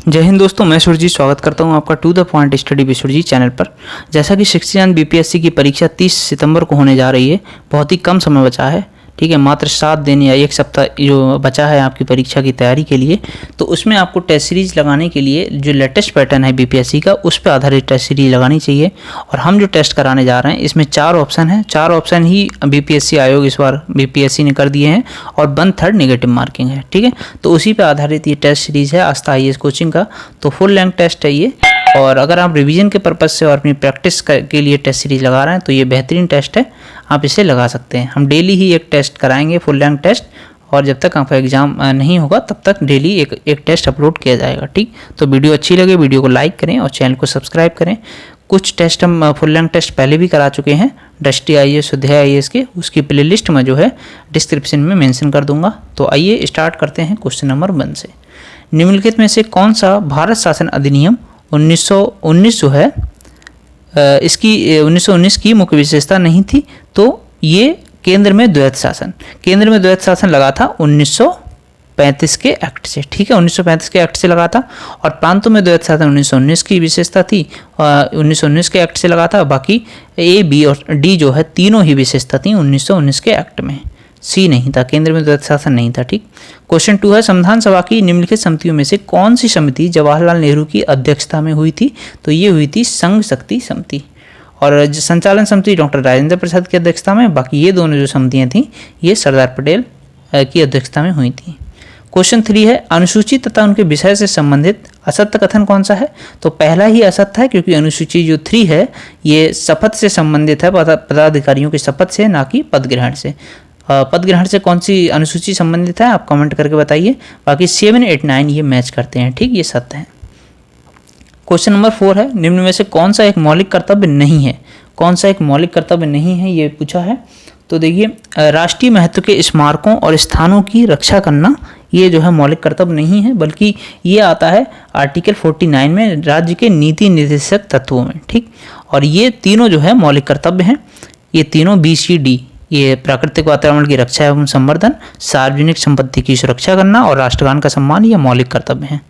जय हिंद दोस्तों, मैं सुरजीत स्वागत करता हूं आपका to the point study with Surjeet channel पर। जैसा कि 6th बीपीएससी की परीक्षा 30 सितंबर को होने जा रही है। बहुत ही कम समय बचा है, ठीक है, मात्र 7 दिन या 1 सप्ताह जो बचा है आपकी परीक्षा की तैयारी के लिए। तो उसमें आपको टेस्ट सीरीज लगाने के लिए जो लेटेस्ट पैटर्न है बीपीएससी का, उस पर आधारित टेस्ट सीरीज लगानी चाहिए। और हम जो टेस्ट कराने जा रहे हैं इसमें 4 ऑप्शन हैं। 4 ऑप्शन ही बीपीएससी आयोग इस बार बीपीएससी ने कर दिए हैं और 1/3 नेगेटिव मार्किंग है, ठीक है। तो उसी पर आधारित ये टेस्ट सीरीज है आस्था IAS कोचिंग का। तो फुल लेंथ टेस्ट है ये, और अगर आप रिवीजन के पर्पज़ से और अपनी प्रैक्टिस के लिए टेस्ट सीरीज लगा रहे हैं तो ये बेहतरीन टेस्ट है, आप इसे लगा सकते हैं। हम डेली ही एक टेस्ट कराएंगे, फुल लेंथ टेस्ट, और जब तक आपका एग्जाम नहीं होगा तब तक डेली एक टेस्ट अपलोड किया जाएगा, ठीक। तो वीडियो अच्छी लगे वीडियो को लाइक करें और चैनल को सब्सक्राइब करें। कुछ टेस्ट हम फुल लेंथ टेस्ट पहले भी करा चुके हैं, दृष्टि IAS, स्वाध्याय IAS के, उसकी प्लेलिस्ट में जो है डिस्क्रिप्शन में मेंशन कर दूंगा। तो आइए स्टार्ट करते हैं क्वेश्चन नंबर 1 से। निम्नलिखित में से कौन सा भारत शासन अधिनियम 1919 जो है इसकी 1919 की मुख्य विशेषता नहीं थी? तो ये केंद्र में द्वैत शासन लगा था 1935 के एक्ट से, ठीक है, 1935 के एक्ट से लगा था। और प्रांतों में द्वैत शासन 1919 की विशेषता थी, 1919 के एक्ट से लगा था। बाकी A, B और D जो है तीनों ही विशेषता थी 1919 के एक्ट में। C नहीं था, केंद्र में द्वैत शासन नहीं था, ठीक। क्वेश्चन 2 है, संविधान सभा की निम्नलिखित समितियों में से कौन सी समिति जवाहरलाल नेहरू की अध्यक्षता में हुई थी? तो ये हुई थी संघ शक्ति समिति। और संचालन समिति डॉक्टर राजेंद्र प्रसाद की अध्यक्षता में। बाकी ये दोनों जो समितियां थी ये सरदार पटेल की अध्यक्षता में हुई थी। क्वेश्चन 3 है, अनुसूची तथा उनके विषय से संबंधित असत्य कथन कौन सा है? तो पहला ही असत्य है, क्योंकि अनुसूची जो 3 है ये शपथ से संबंधित है, पदाधिकारियों की शपथ से, ना कि पद ग्रहण से। पद ग्रहण से कौन सी अनुसूची संबंधित है आप कमेंट करके बताइए। बाकी 7, 8, 9 ये मैच करते हैं, ठीक, ये सत्य है। क्वेश्चन नंबर 4 है, निम्न में से कौन सा एक मौलिक कर्तव्य नहीं है? कौन सा एक मौलिक कर्तव्य नहीं है ये पूछा है। तो देखिए, राष्ट्रीय महत्व के स्मारकों और स्थानों की रक्षा करना ये जो है मौलिक कर्तव्य नहीं है, बल्कि ये आता है आर्टिकल 49 में, राज्य के नीति निर्देशक तत्वों में, ठीक। और ये तीनों जो है मौलिक कर्तव्य हैं, ये तीनों BCD, ये प्राकृतिक वातावरण की रक्षा एवं संवर्धन, सार्वजनिक संपत्ति की सुरक्षा करना और राष्ट्रगान का सम्मान, ये मौलिक कर्तव्य हैं।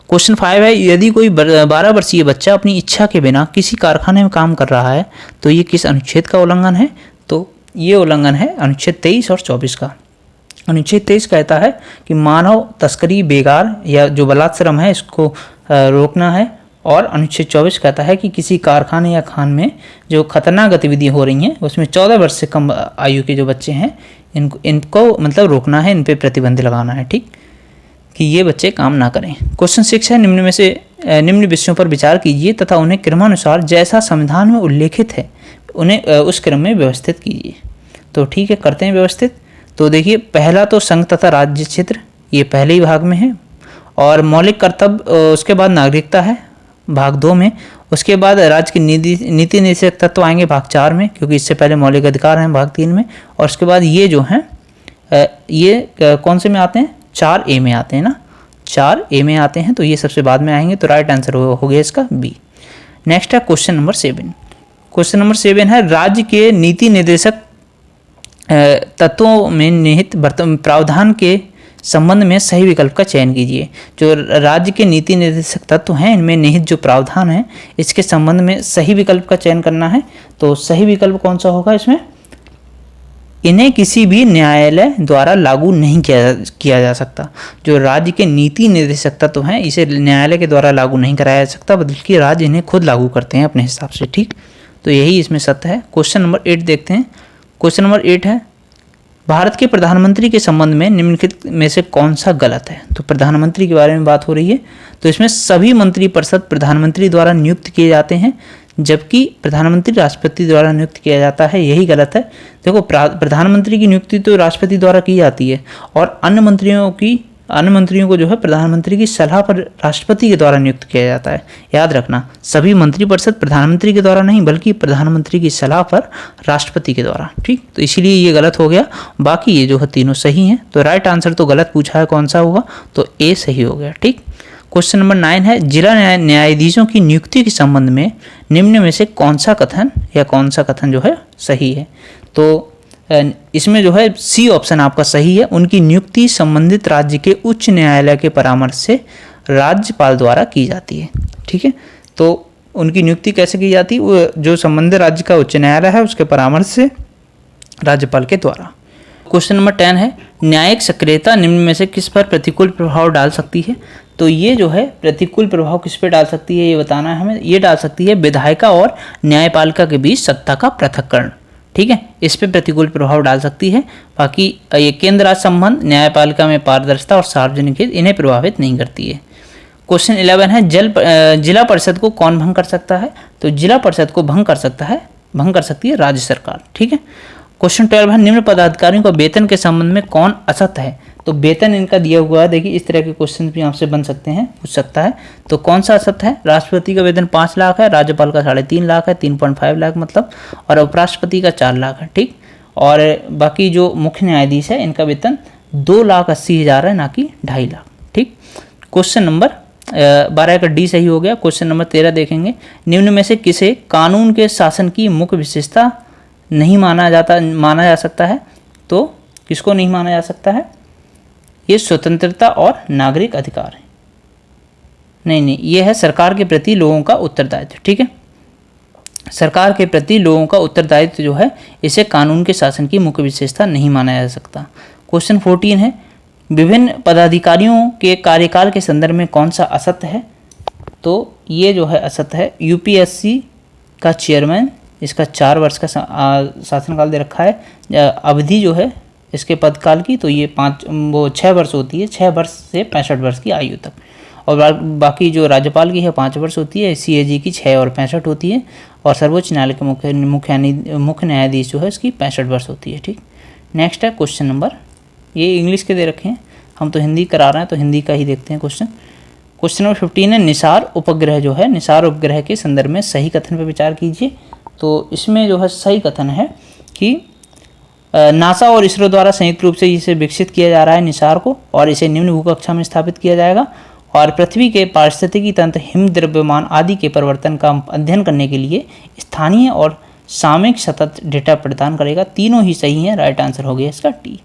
क्वेश्चन 5 है, यदि कोई 12 वर्षीय बच्चा अपनी इच्छा के बिना किसी कारखाने में काम कर रहा है तो ये किस अनुच्छेद का उल्लंघन है? तो ये उल्लंघन है अनुच्छेद 23 और 24 का। अनुच्छेद 23 कहता है कि मानव तस्करी, बेगार या जो बलात्श्रम है इसको रोकना है। और अनुच्छेद 24 कहता है कि किसी कारखाने या खान में जो खतरनाक गतिविधियाँ हो रही हैं उसमें 14 वर्ष से कम आयु के जो बच्चे हैं इनको मतलब रोकना है, इन पे प्रतिबंध लगाना है, ठीक, कि ये बच्चे काम ना करें। क्वेश्चन 6 है, निम्न में से निम्न विषयों पर विचार कीजिए तथा उन्हें क्रमानुसार जैसा संविधान में उल्लेखित है उन्हें उस क्रम में व्यवस्थित कीजिए। तो ठीक है, करते हैं व्यवस्थित। तो देखिए, पहला तो संघ तथा राज्य क्षेत्र, ये पहले ही भाग में है। और मौलिक कर्तव्य, उसके बाद नागरिकता है भाग 2 में। उसके बाद राज्य की नीति निर्देशक तत्व आएंगे भाग 4 में, क्योंकि इससे पहले मौलिक अधिकार हैं भाग 3 में। और उसके बाद ये जो हैं ये कौन से में आते हैं? 4A में आते हैं ना, 4A में आते हैं, तो ये सबसे बाद में आएंगे। तो राइट आंसर हो गया इसका B। नेक्स्ट है क्वेश्चन नंबर 7। क्वेश्चन नंबर 7 है, राज्य के नीति निर्देशक तत्वों में निहित प्रावधान के संबंध में सही विकल्प का चयन कीजिए। जो राज्य के नीति निर्देशक तत्व हैं इनमें निहित जो प्रावधान है इसके संबंध में सही विकल्प का चयन करना है। तो सही विकल्प कौन सा होगा इसमें? इन्हें किसी भी न्यायालय द्वारा लागू नहीं किया जा सकता। जो राज्य के नीति निर्देशक तत्व हैं इसे न्यायालय के द्वारा लागू नहीं कराया जा सकता, बल्कि राज्य इन्हें खुद लागू करते हैं अपने हिसाब से, ठीक। तो यही इसमें सत्य है। क्वेश्चन नंबर 8 देखते हैं। क्वेश्चन नंबर 8 है, भारत के प्रधानमंत्री के संबंध में निम्नलिखित में से कौन सा गलत है? तो प्रधानमंत्री के बारे में बात हो रही है, तो इसमें सभी मंत्रिपरिषद प्रधानमंत्री द्वारा नियुक्त किए जाते हैं, जबकि प्रधानमंत्री राष्ट्रपति द्वारा नियुक्त किया जाता है, यही गलत है। देखो, प्रधानमंत्री की नियुक्ति तो राष्ट्रपति द्वारा की जाती है, और अन्य मंत्रियों को जो है प्रधानमंत्री की सलाह पर राष्ट्रपति के द्वारा नियुक्त किया जाता है। याद रखना, सभी मंत्रिपरिषद प्रधानमंत्री के द्वारा नहीं, बल्कि प्रधानमंत्री की सलाह पर राष्ट्रपति के द्वारा, ठीक। तो इसीलिए ये गलत हो गया। बाकी ये जो है तीनों सही हैं। तो राइट आंसर तो गलत पूछा है, कौन सा होगा? तो A सही हो गया, ठीक। क्वेश्चन नंबर 9 है, जिला न्यायाधीशों की नियुक्ति के संबंध में निम्न में से कौन सा कथन जो है सही है? तो इसमें जो है सी ऑप्शन आपका सही है। उनकी नियुक्ति संबंधित राज्य के उच्च न्यायालय के परामर्श से राज्यपाल द्वारा की जाती है। ठीक है, तो उनकी नियुक्ति कैसे की जाती है? वो जो संबंधित राज्य का उच्च न्यायालय है उसके परामर्श से राज्यपाल के द्वारा। क्वेश्चन नंबर 10 है, न्यायिक सक्रियता निम्न में से किस पर प्रतिकूल प्रभाव डाल सकती है? तो ये जो है प्रतिकूल प्रभाव किस पे डाल सकती है ये बताना है हमें। ये डाल सकती है विधायिका और न्यायपालिका के बीच सत्ता का पृथक्करण। ठीक है, इस पे प्रतिकूल प्रभाव डाल सकती है। बाकी ये केंद्र राज्य संबंध, न्यायपालिका में पारदर्शिता और सार्वजनिक हित इन्हें प्रभावित नहीं करती है। क्वेश्चन 11 है, जिला परिषद को कौन भंग कर सकता है? तो जिला परिषद को भंग कर सकती है राज्य सरकार। ठीक है। क्वेश्चन 12 है, निम्न पदाधिकारियों का वेतन के संबंध में कौन असत्य है? तो वेतन इनका दिया हुआ है, देखिए इस तरह के क्वेश्चन भी आपसे बन सकते हैं, पूछ सकता है। तो कौन सा असत्य है? राष्ट्रपति का वेतन 5 लाख है, राज्यपाल का 3.5 लाख है, 3.5 लाख मतलब, और उपराष्ट्रपति का 4 लाख है। ठीक, और बाकी जो मुख्य न्यायाधीश है इनका वेतन 2,80,000 है, ना कि 2.5 लाख। ठीक, क्वेश्चन नंबर 12 का डी सही हो गया। क्वेश्चन नंबर 13 देखेंगे, निम्न में से किसे कानून के शासन की मुख्य विशेषता नहीं माना जा सकता है? तो किसको नहीं माना जा सकता है? ये स्वतंत्रता और नागरिक अधिकार है। नहीं, ये है सरकार के प्रति लोगों का उत्तरदायित्व। ठीक है, सरकार के प्रति लोगों का उत्तरदायित्व जो है इसे कानून के शासन की मुख्य विशेषता नहीं माना जा सकता। क्वेश्चन 14 है, विभिन्न पदाधिकारियों के कार्यकाल के संदर्भ में कौन सा असत्य है? तो ये जो है असत्य है। यूपीएससी का चेयरमैन, इसका 4 वर्ष का शासनकाल दे रखा है। अवधि जो है इसके पदकाल की, तो ये 6 वर्ष होती है, 6 वर्ष से 65 वर्ष की आयु तक। और बाकी जो राज्यपाल की है 5 वर्ष होती है, सीएजी की 6 और 65 होती है, और सर्वोच्च न्यायालय के मुख्य न्यायाधीश जो है इसकी 65 वर्ष होती है। ठीक, नेक्स्ट है क्वेश्चन नंबर, ये इंग्लिश के दे रखे हैं, हम तो हिंदी करा रहे हैं तो हिंदी का ही देखते हैं क्वेश्चन। क्वेश्चन नंबर 15 है, निसार उपग्रह जो है, निसार उपग्रह के संदर्भ में सही कथन पर विचार कीजिए। तो इसमें जो है सही कथन है कि नासा और इसरो द्वारा संयुक्त रूप से इसे विकसित किया जा रहा है निसार को, और इसे निम्न भूकक्षा में स्थापित किया जाएगा, और पृथ्वी के पारिस्थितिकी तंत्र, हिम, द्रव्यमान आदि के परिवर्तन का अध्ययन करने के लिए स्थानीय और सामयिक सतत डेटा प्रदान करेगा। तीनों ही सही हैं, राइट आंसर हो गया इसका टी।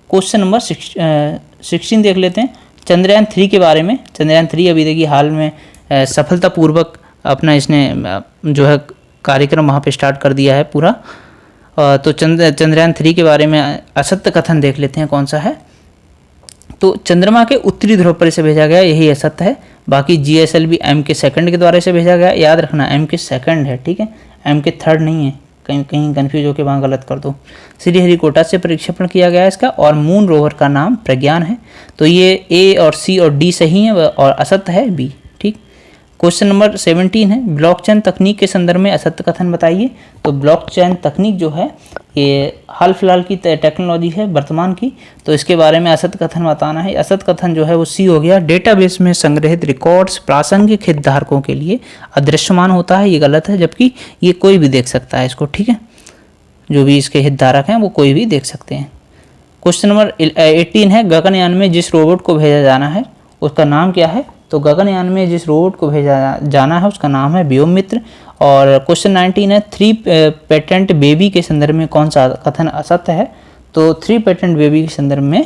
क्वेश्चन नंबर 16 देख लेते हैं, चंद्रयान 3 के बारे में। चंद्रयान 3 अभी देखिए हाल में सफलतापूर्वक अपना इसने जो है कार्यक्रम वहाँ पे स्टार्ट कर दिया है पूरा। तो चंद्रयान 3 के बारे में असत्य कथन देख लेते हैं कौन सा है। तो चंद्रमा के उत्तरी ध्रुव पर इसे भेजा गया, यही असत्य है। बाकी GSLV M2 के द्वारा इसे भेजा गया, याद रखना M2 है। ठीक है, M3 नहीं है, कहीं कन्फ्यूज होकर वहाँ गलत कर दो। श्रीहरिकोटा से प्रक्षेपण किया गया इसका, और मून रोवर का नाम प्रज्ञान है। तो ये A और C और D सही है, और असत्य है B। ठीक, क्वेश्चन नंबर 17 है, ब्लॉकचेन तकनीक के संदर्भ में असत्य कथन बताइए। तो ब्लॉकचेन तकनीक जो है ये हाल फिलहाल की टेक्नोलॉजी है वर्तमान की, तो इसके बारे में असत्य कथन बताना है। असत्य कथन जो है वो सी हो गया, डेटाबेस में संग्रहित रिकॉर्ड्स प्रासंगिक हितधारकों के लिए अदृश्यमान होता है, ये गलत है, जबकि ये कोई भी देख सकता है इसको। ठीक है, जो भी इसके हितधारक हैं वो कोई भी देख सकते हैं। क्वेश्चन नंबर 18 है, गगनयान में जिस रोबोट को भेजा जाना है उसका नाम क्या है? तो गगनयान में जिस रोबोट को भेजा जाना है उसका नाम है व्योममित्र। और क्वेश्चन 19 है, 3 पेटेंट बेबी के संदर्भ में कौन सा कथन असत्य है? तो 3 पेटेंट बेबी के संदर्भ में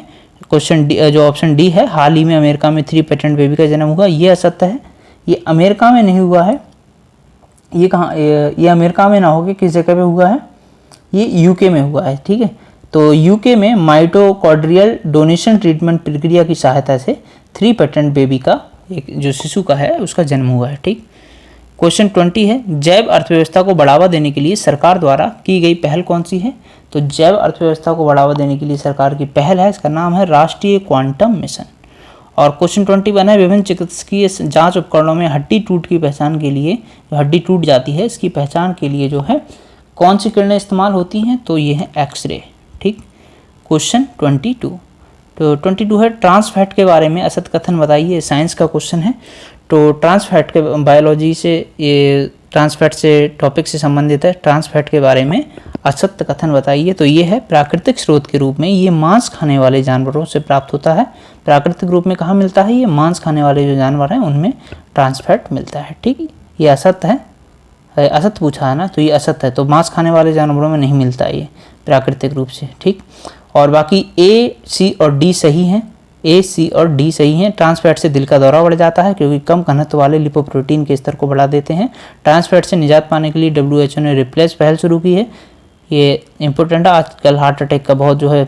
क्वेश्चन डी, जो ऑप्शन डी है, हाल ही में अमेरिका में 3 पेटेंट बेबी का जन्म हुआ, ये असत्य है। ये अमेरिका में नहीं हुआ है, ये कहाँ, ये अमेरिका में ना होकर किस जगह पे हुआ है? ये यूके में हुआ है। ठीक है, तो यूके में माइटोकॉन्ड्रियल डोनेशन ट्रीटमेंट प्रक्रिया की सहायता से 3 पेटेंट बेबी का एक जो शिशु का है उसका जन्म हुआ है। ठीक, क्वेश्चन 20 है, जैव अर्थव्यवस्था को बढ़ावा देने के लिए सरकार द्वारा की गई पहल कौन सी है? तो जैव अर्थव्यवस्था को बढ़ावा देने के लिए सरकार की पहल है, इसका नाम है राष्ट्रीय क्वांटम मिशन। और क्वेश्चन 21 है, विभिन्न चिकित्सकीय जांच उपकरणों में हड्डी टूट की पहचान के लिए, जो हड्डी टूट जाती है इसकी पहचान के लिए जो है कौन सी किरणें इस्तेमाल होती हैं? तो ये है एक्सरे। ठीक, क्वेश्चन 22। तो 22 है, ट्रांसफैट के बारे में असत्य कथन बताइए, साइंस का क्वेश्चन है। तो ट्रांसफैट के बायोलॉजी से, ये ट्रांसफैट से टॉपिक से संबंधित है, ट्रांसफैट के बारे में असत्य कथन बताइए। तो ये है प्राकृतिक स्रोत के रूप में ये मांस खाने वाले जानवरों से प्राप्त होता है। प्राकृतिक रूप में कहाँ मिलता है? ये मांस खाने वाले जो जानवर हैं उनमें ट्रांसफैट मिलता है। ठीक, ये असत्य है, असत्य पूछा है ना, तो ये असत्य है। तो मांस खाने वाले जानवरों में नहीं मिलता ये प्राकृतिक रूप से। ठीक, और बाकी A, C और D सही हैं। ए, सी और डी सही हैं। ट्रांस फैट से दिल का दौरा बढ़ जाता है क्योंकि कम घनत्व वाले लिपोप्रोटीन के स्तर को बढ़ा देते हैं। ट्रांस फैट से निजात पाने के लिए WHO ने रिप्लेस पहल शुरू की है। ये इम्पोर्टेंट है, आजकल हार्ट अटैक का बहुत जो है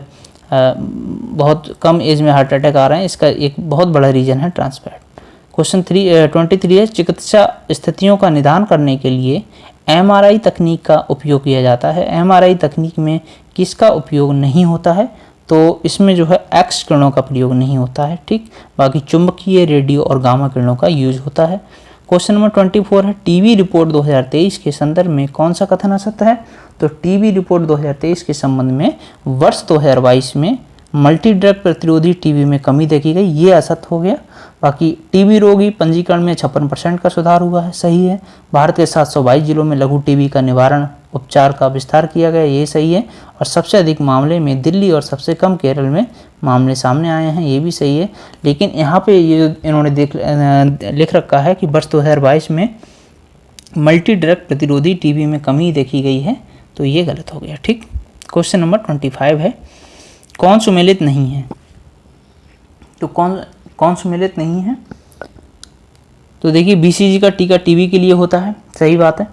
बहुत कम एज में हार्ट अटैक आ रहे हैं, इसका एक बहुत बड़ा रीज़न है ट्रांस फैट। क्वेश्चन 23 है, चिकित्सा स्थितियों का निदान करने के लिए MRI तकनीक का उपयोग किया जाता है। MRI तकनीक में किसका उपयोग नहीं होता है? तो इसमें जो है एक्स किरणों का प्रयोग नहीं होता है, ठीक। बाकी चुंबकीय, रेडियो और गामा किरणों का यूज होता है। क्वेश्चन नंबर 24 है, टीबी रिपोर्ट 2023 के संदर्भ में कौन सा कथन असत्य है? तो टीबी रिपोर्ट 2023 के संबंध में वर्ष 2022 में मल्टी ड्रग प्रतिरोधी टीबी में कमी देखी गई, ये असत्य हो गया। बाकी टीबी रोगी पंजीकरण में 56% का सुधार हुआ है, सही है। भारत के 722 जिलों में लघु टीबी का निवारण उपचार का विस्तार किया गया, ये सही है। और सबसे अधिक मामले में दिल्ली और सबसे कम केरल में मामले सामने आए हैं, ये भी सही है। लेकिन यहाँ पे ये इन्होंने लिख रखा है कि वर्ष 2022 में मल्टी ड्रग प्रतिरोधी टीबी में कमी देखी गई है, तो ये गलत हो गया, ठीक। क्वेश्चन नंबर 25 है, कौन सुमेलित नहीं है? तो कौन सुमेलित नहीं है? तो देखिए BCG का टीका टीबी के लिए होता है, सही बात है।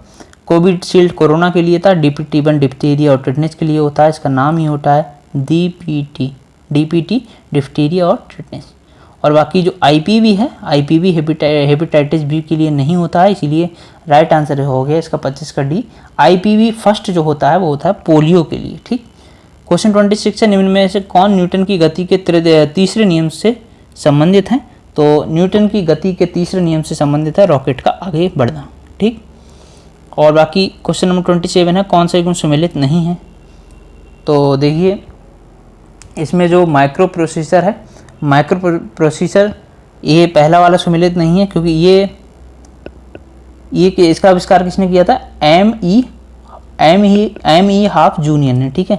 कोविशील्ड कोरोना के लिए था। DPT-1 डिप्थीरिया और टिटनेस के लिए होता है, इसका नाम ही होता है DPT डिप्थीरिया और टिटनेस। और बाकी जो IPV है, IPV हेपेटाइटिस बी के लिए नहीं होता है, इसीलिए राइट आंसर हो गया इसका 25 का D। IPV फर्स्ट जो होता है वो होता है पोलियो के लिए, ठीक। क्वेश्चन 26 है, निम्न में से कौन न्यूटन की गति के तीसरे नियम से संबंधित है? तो न्यूटन की गति के तीसरे नियम से संबंधित है रॉकेट का आगे बढ़ना, ठीक। और बाकी क्वेश्चन नंबर 27 है, कौन सा युग्म सुमेलित नहीं है? तो देखिए इसमें जो माइक्रो प्रोसेसर है, माइक्रो प्रोसेसर ये पहला वाला सुमेलित नहीं है, क्योंकि ये इसका आविष्कार किसने किया था? M.E. हाफ जूनियर ने, ठीक है।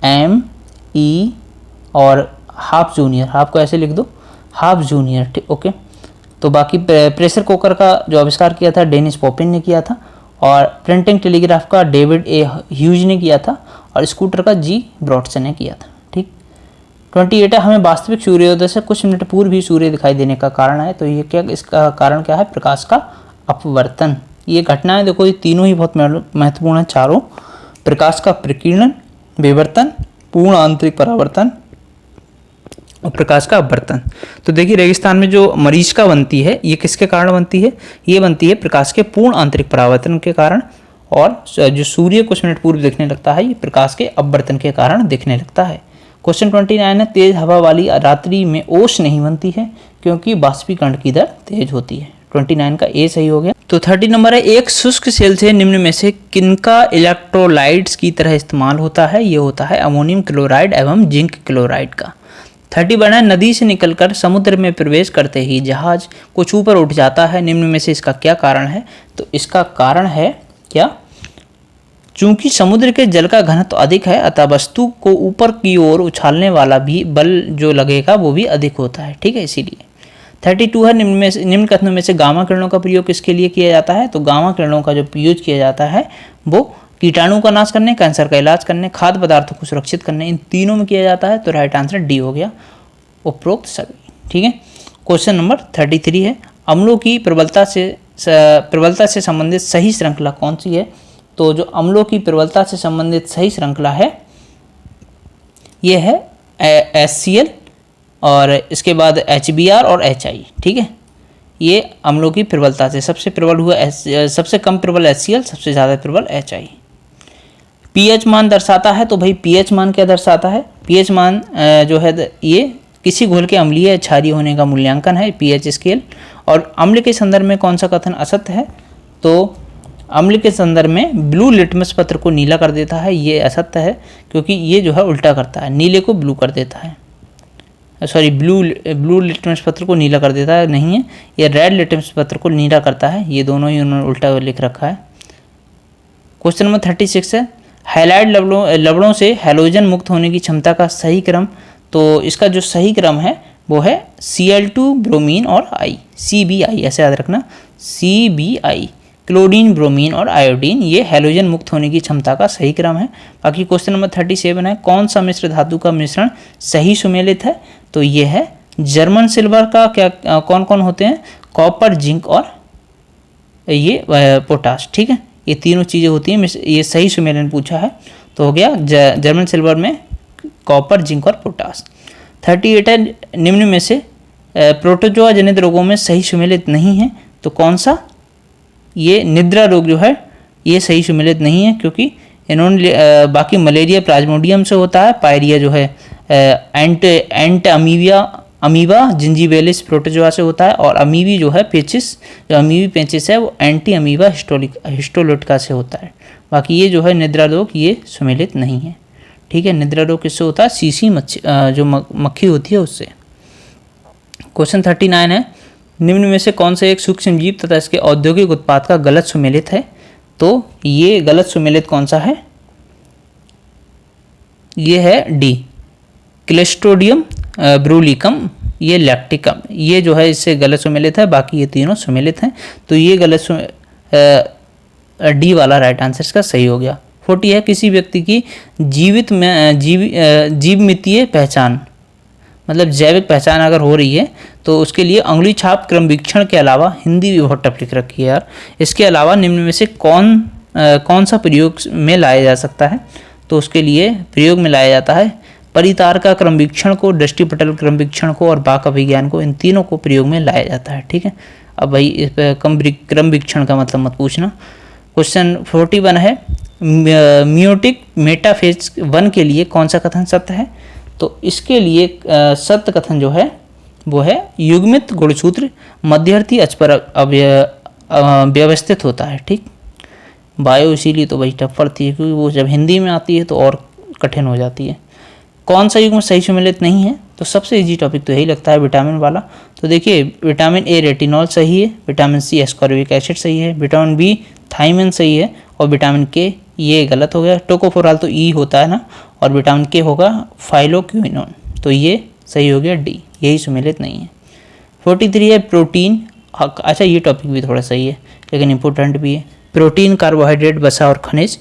M.E. और हाफ जूनियर, हाफ को ऐसे लिख दो, हाफ जूनियर, ठीक, ओके। तो बाकी प्रेशर कुकर का जो आविष्कार किया था डेनिस पॉपिन ने किया था, और प्रिंटिंग टेलीग्राफ का डेविड ए ह्यूज ने किया था, और स्कूटर का जी ब्रॉडसन ने किया था, ठीक। 28 है, हमें वास्तविक सूर्योदय से कुछ मिनट पूर्व ही सूर्य दिखाई देने का कारण है। तो ये क्या, इसका कारण क्या है? प्रकाश का अपवर्तन। ये घटनाएं देखो, ये तीनों ही बहुत महत्वपूर्ण है, चारों। प्रकाश का प्रकीर्णन, विवर्तन, पूर्ण आंतरिक परावर्तन और प्रकाश का अपवर्तन। तो देखिए रेगिस्तान में जो मरीचिका बनती है, ये किसके कारण बनती है? ये बनती है प्रकाश के पूर्ण आंतरिक परावर्तन के कारण। और जो सूर्य कुछ मिनट पूर्व दिखने लगता है, ये प्रकाश के अपवर्तन के कारण दिखने लगता है। क्वेश्चन 29 है, तेज हवा वाली रात्रि में ओस नहीं बनती है क्योंकि बाष्पीकरण की दर तेज होती है। 29 का ए सही हो गया। तो 30 नंबर है, एक शुष्क सेल से निम्न में से किनका इलेक्ट्रोलाइट्स की तरह इस्तेमाल होता है? ये होता है अमोनियम क्लोराइड एवं जिंक क्लोराइड का। 31 है, नदी से निकलकर समुद्र में प्रवेश करते ही जहाज कुछ ऊपर उठ जाता है, निम्न में से इसका क्या कारण है? तो इसका कारण है क्या? चूंकि समुद्र के जल का घनत्व अधिक है, अतः वस्तु को ऊपर की ओर उछालने वाला भी बल जो लगेगा वो भी अधिक होता है, ठीक है, इसीलिए। 32 है, निम्न कथनों में से गामा किरणों का प्रयोग किसके लिए किया जाता है? तो गामा किरणों का जो यूज किया जाता है वो कीटाणु का नाश करने, कैंसर का इलाज करने, खाद्य पदार्थों को सुरक्षित करने, इन तीनों में किया जाता है। तो राइट आंसर डी हो गया, उपरोक्त सभी, ठीक है। क्वेश्चन नंबर 33 है, अम्लों की प्रबलता से संबंधित सही श्रृंखला कौन सी है? तो जो अम्लों की प्रबलता से संबंधित सही श्रृंखला है ये है HCl और इसके बाद HBr और HI, ठीक है। ये अम्लों की प्रबलता से सबसे प्रबल हुआ सबसे कम प्रबल HCl, सबसे ज़्यादा प्रबल HI। pH मान दर्शाता है, तो भाई pH मान क्या दर्शाता है? pH मान जो है ये किसी घोल के अम्लीय क्षारीय होने का मूल्यांकन है, pH स्केल। और अम्ल के संदर्भ में कौन सा कथन असत्य है? तो अम्ल के संदर्भ में ब्लू लिटमस पत्र को नीला कर देता है, ये असत्य है, क्योंकि ये जो है उल्टा करता है, नीले को ब्लू कर देता है। सॉरी, ब्लू लिटमस पत्र को नीला कर देता है, नहीं है, ये रेड लिटमस पत्र को नीला करता है। ये दोनों ही उन्होंने उल्टा लिख रखा है। क्वेश्चन नंबर 36 है, हैलाइड लवणों से हैलोजन मुक्त होने की क्षमता का सही क्रम। तो इसका जो सही क्रम है वो है Cl2 ब्रोमीन और I, CBI, ऐसे याद रखना, CBI, क्लोरीन, ब्रोमीन और आयोडीन, ये हैलोजन मुक्त होने की क्षमता का सही क्रम है। बाकी क्वेश्चन नंबर 37 है, कौन सा मिश्र धातु का मिश्रण सही सुमेलित है? तो ये है जर्मन सिल्वर का क्या कौन कौन होते हैं? कॉपर, जिंक और ये पोटाश, ठीक है, ये तीनों चीज़ें होती हैं। ये सही सुमेलन पूछा है तो हो गया जर्मन सिल्वर में कॉपर, जिंक और पोटाश। 38 है, निम्न में से प्रोटोजोआ जनित रोगों में सही सुमेलित नहीं है तो कौन सा? ये निद्रा रोग जो है ये सही सुमेलित नहीं है, क्योंकि इन्होंने बाकी मलेरिया प्लाज्मोडियम से होता है, पायरिया जो है एंट अमीबा जिंजीवेलिस प्रोटोजोआ से होता है, और अमीबी जो है पेचिस, जो अमीबी पेचिस है वो एंटी अमीबा हिस्टोलिटिका से होता है। बाकी ये जो है निद्रा रोग ये सुमेलित नहीं है, ठीक है। निद्रा रोग किससे होता है? सीसी मच्छी जो मक्खी होती है उससे। क्वेश्चन 39 है, निम्न में से कौन सा एक सूक्ष्म जीव तथा इसके औद्योगिक उत्पाद का गलत सुमेलित है? तो ये गलत सुमेलित कौन सा है? ये है डी, क्लिस्ट्रोडियम ब्रूलिकम, ये लैक्टिकम, ये जो है इससे गलत सुमेलित है, बाकी ये तीनों सुमेलित हैं। तो ये गलत डी वाला राइट आंसर इसका सही हो गया। 40 है, किसी व्यक्ति की जीवमितीय पहचान, मतलब जैविक पहचान अगर हो रही है तो उसके लिए अंगुली छाप क्रमवीक्षण के अलावा, हिंदी भी बहुत टफ लिख रखी है यार, इसके अलावा निम्न में से कौन सा प्रयोग में लाया जा सकता है? तो उसके लिए प्रयोग में लाया जाता है परितारका क्रमवीक्षण को, दृष्टिपटल क्रमवीक्षण को और बाक अभिज्ञान को, इन तीनों को प्रयोग में लाया जाता है, ठीक है। अब भाई इस पर क्रमवीक्षण का मतलब मत पूछना। क्वेश्चन 41 है, मियोटिक मेटाफेज 1 के लिए कौन सा कथन सत्य है? तो इसके लिए सत्य कथन जो है वो है युग्मित गुणसूत्र मध्यर्थी अच पर व्यवस्थित होता है, ठीक। बायो इसीलिए तो भाई टफ पड़ती है, क्योंकि वो जब हिंदी में आती है तो और कठिन हो जाती है। कौन सा युग्म सही सुमेलित नहीं है? तो सबसे इजी टॉपिक तो यही लगता है विटामिन वाला। तो देखिए विटामिन ए रेटिनॉल सही है, विटामिन सी एस्कॉर्बिक एसिड सही है, विटामिन बी थायमिन सही है, और विटामिन के ये गलत हो गया। टोकोफोराल तो ई होता है ना, और विटामिन के होगा फाइलोक्विनोन, तो ये सही हो गया डी, यही सुमेलित नहीं है। 43 है, प्रोटीन। अच्छा ये टॉपिक भी थोड़ा सही है लेकिन इम्पोर्टेंट भी है। प्रोटीन, कार्बोहाइड्रेट, वसा और खनिज,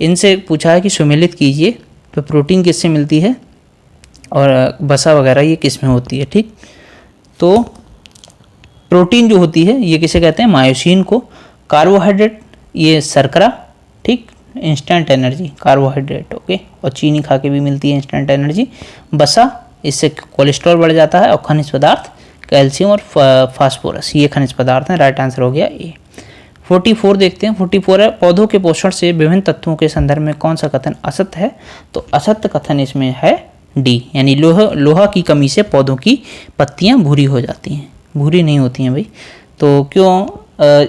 इनसे पूछा है कि सुमेलित कीजिए। तो प्रोटीन किससे मिलती है और वसा वगैरह ये किस में होती है, ठीक। तो प्रोटीन जो होती है ये किसे कहते हैं? मायोसिन को। कार्बोहाइड्रेट ये शर्करा, ठीक, इंस्टेंट एनर्जी कार्बोहाइड्रेट, ओके, और चीनी खा के भी मिलती है इंस्टेंट एनर्जी। वसा, इससे कोलेस्ट्रॉल बढ़ जाता है, और खनिज पदार्थ कैल्शियम और फास्फोरस, ये खनिज पदार्थ हैं। राइट आंसर हो गया ए। 44 देखते हैं। 44 है, पौधों के पोषण से विभिन्न तत्वों के संदर्भ में कौन सा कथन असत्य है? तो असत्य कथन इसमें है डी, यानी लोहा की कमी से पौधों की पत्तियां भूरी हो जाती हैं। भूरी नहीं होती हैं भाई, तो क्यों?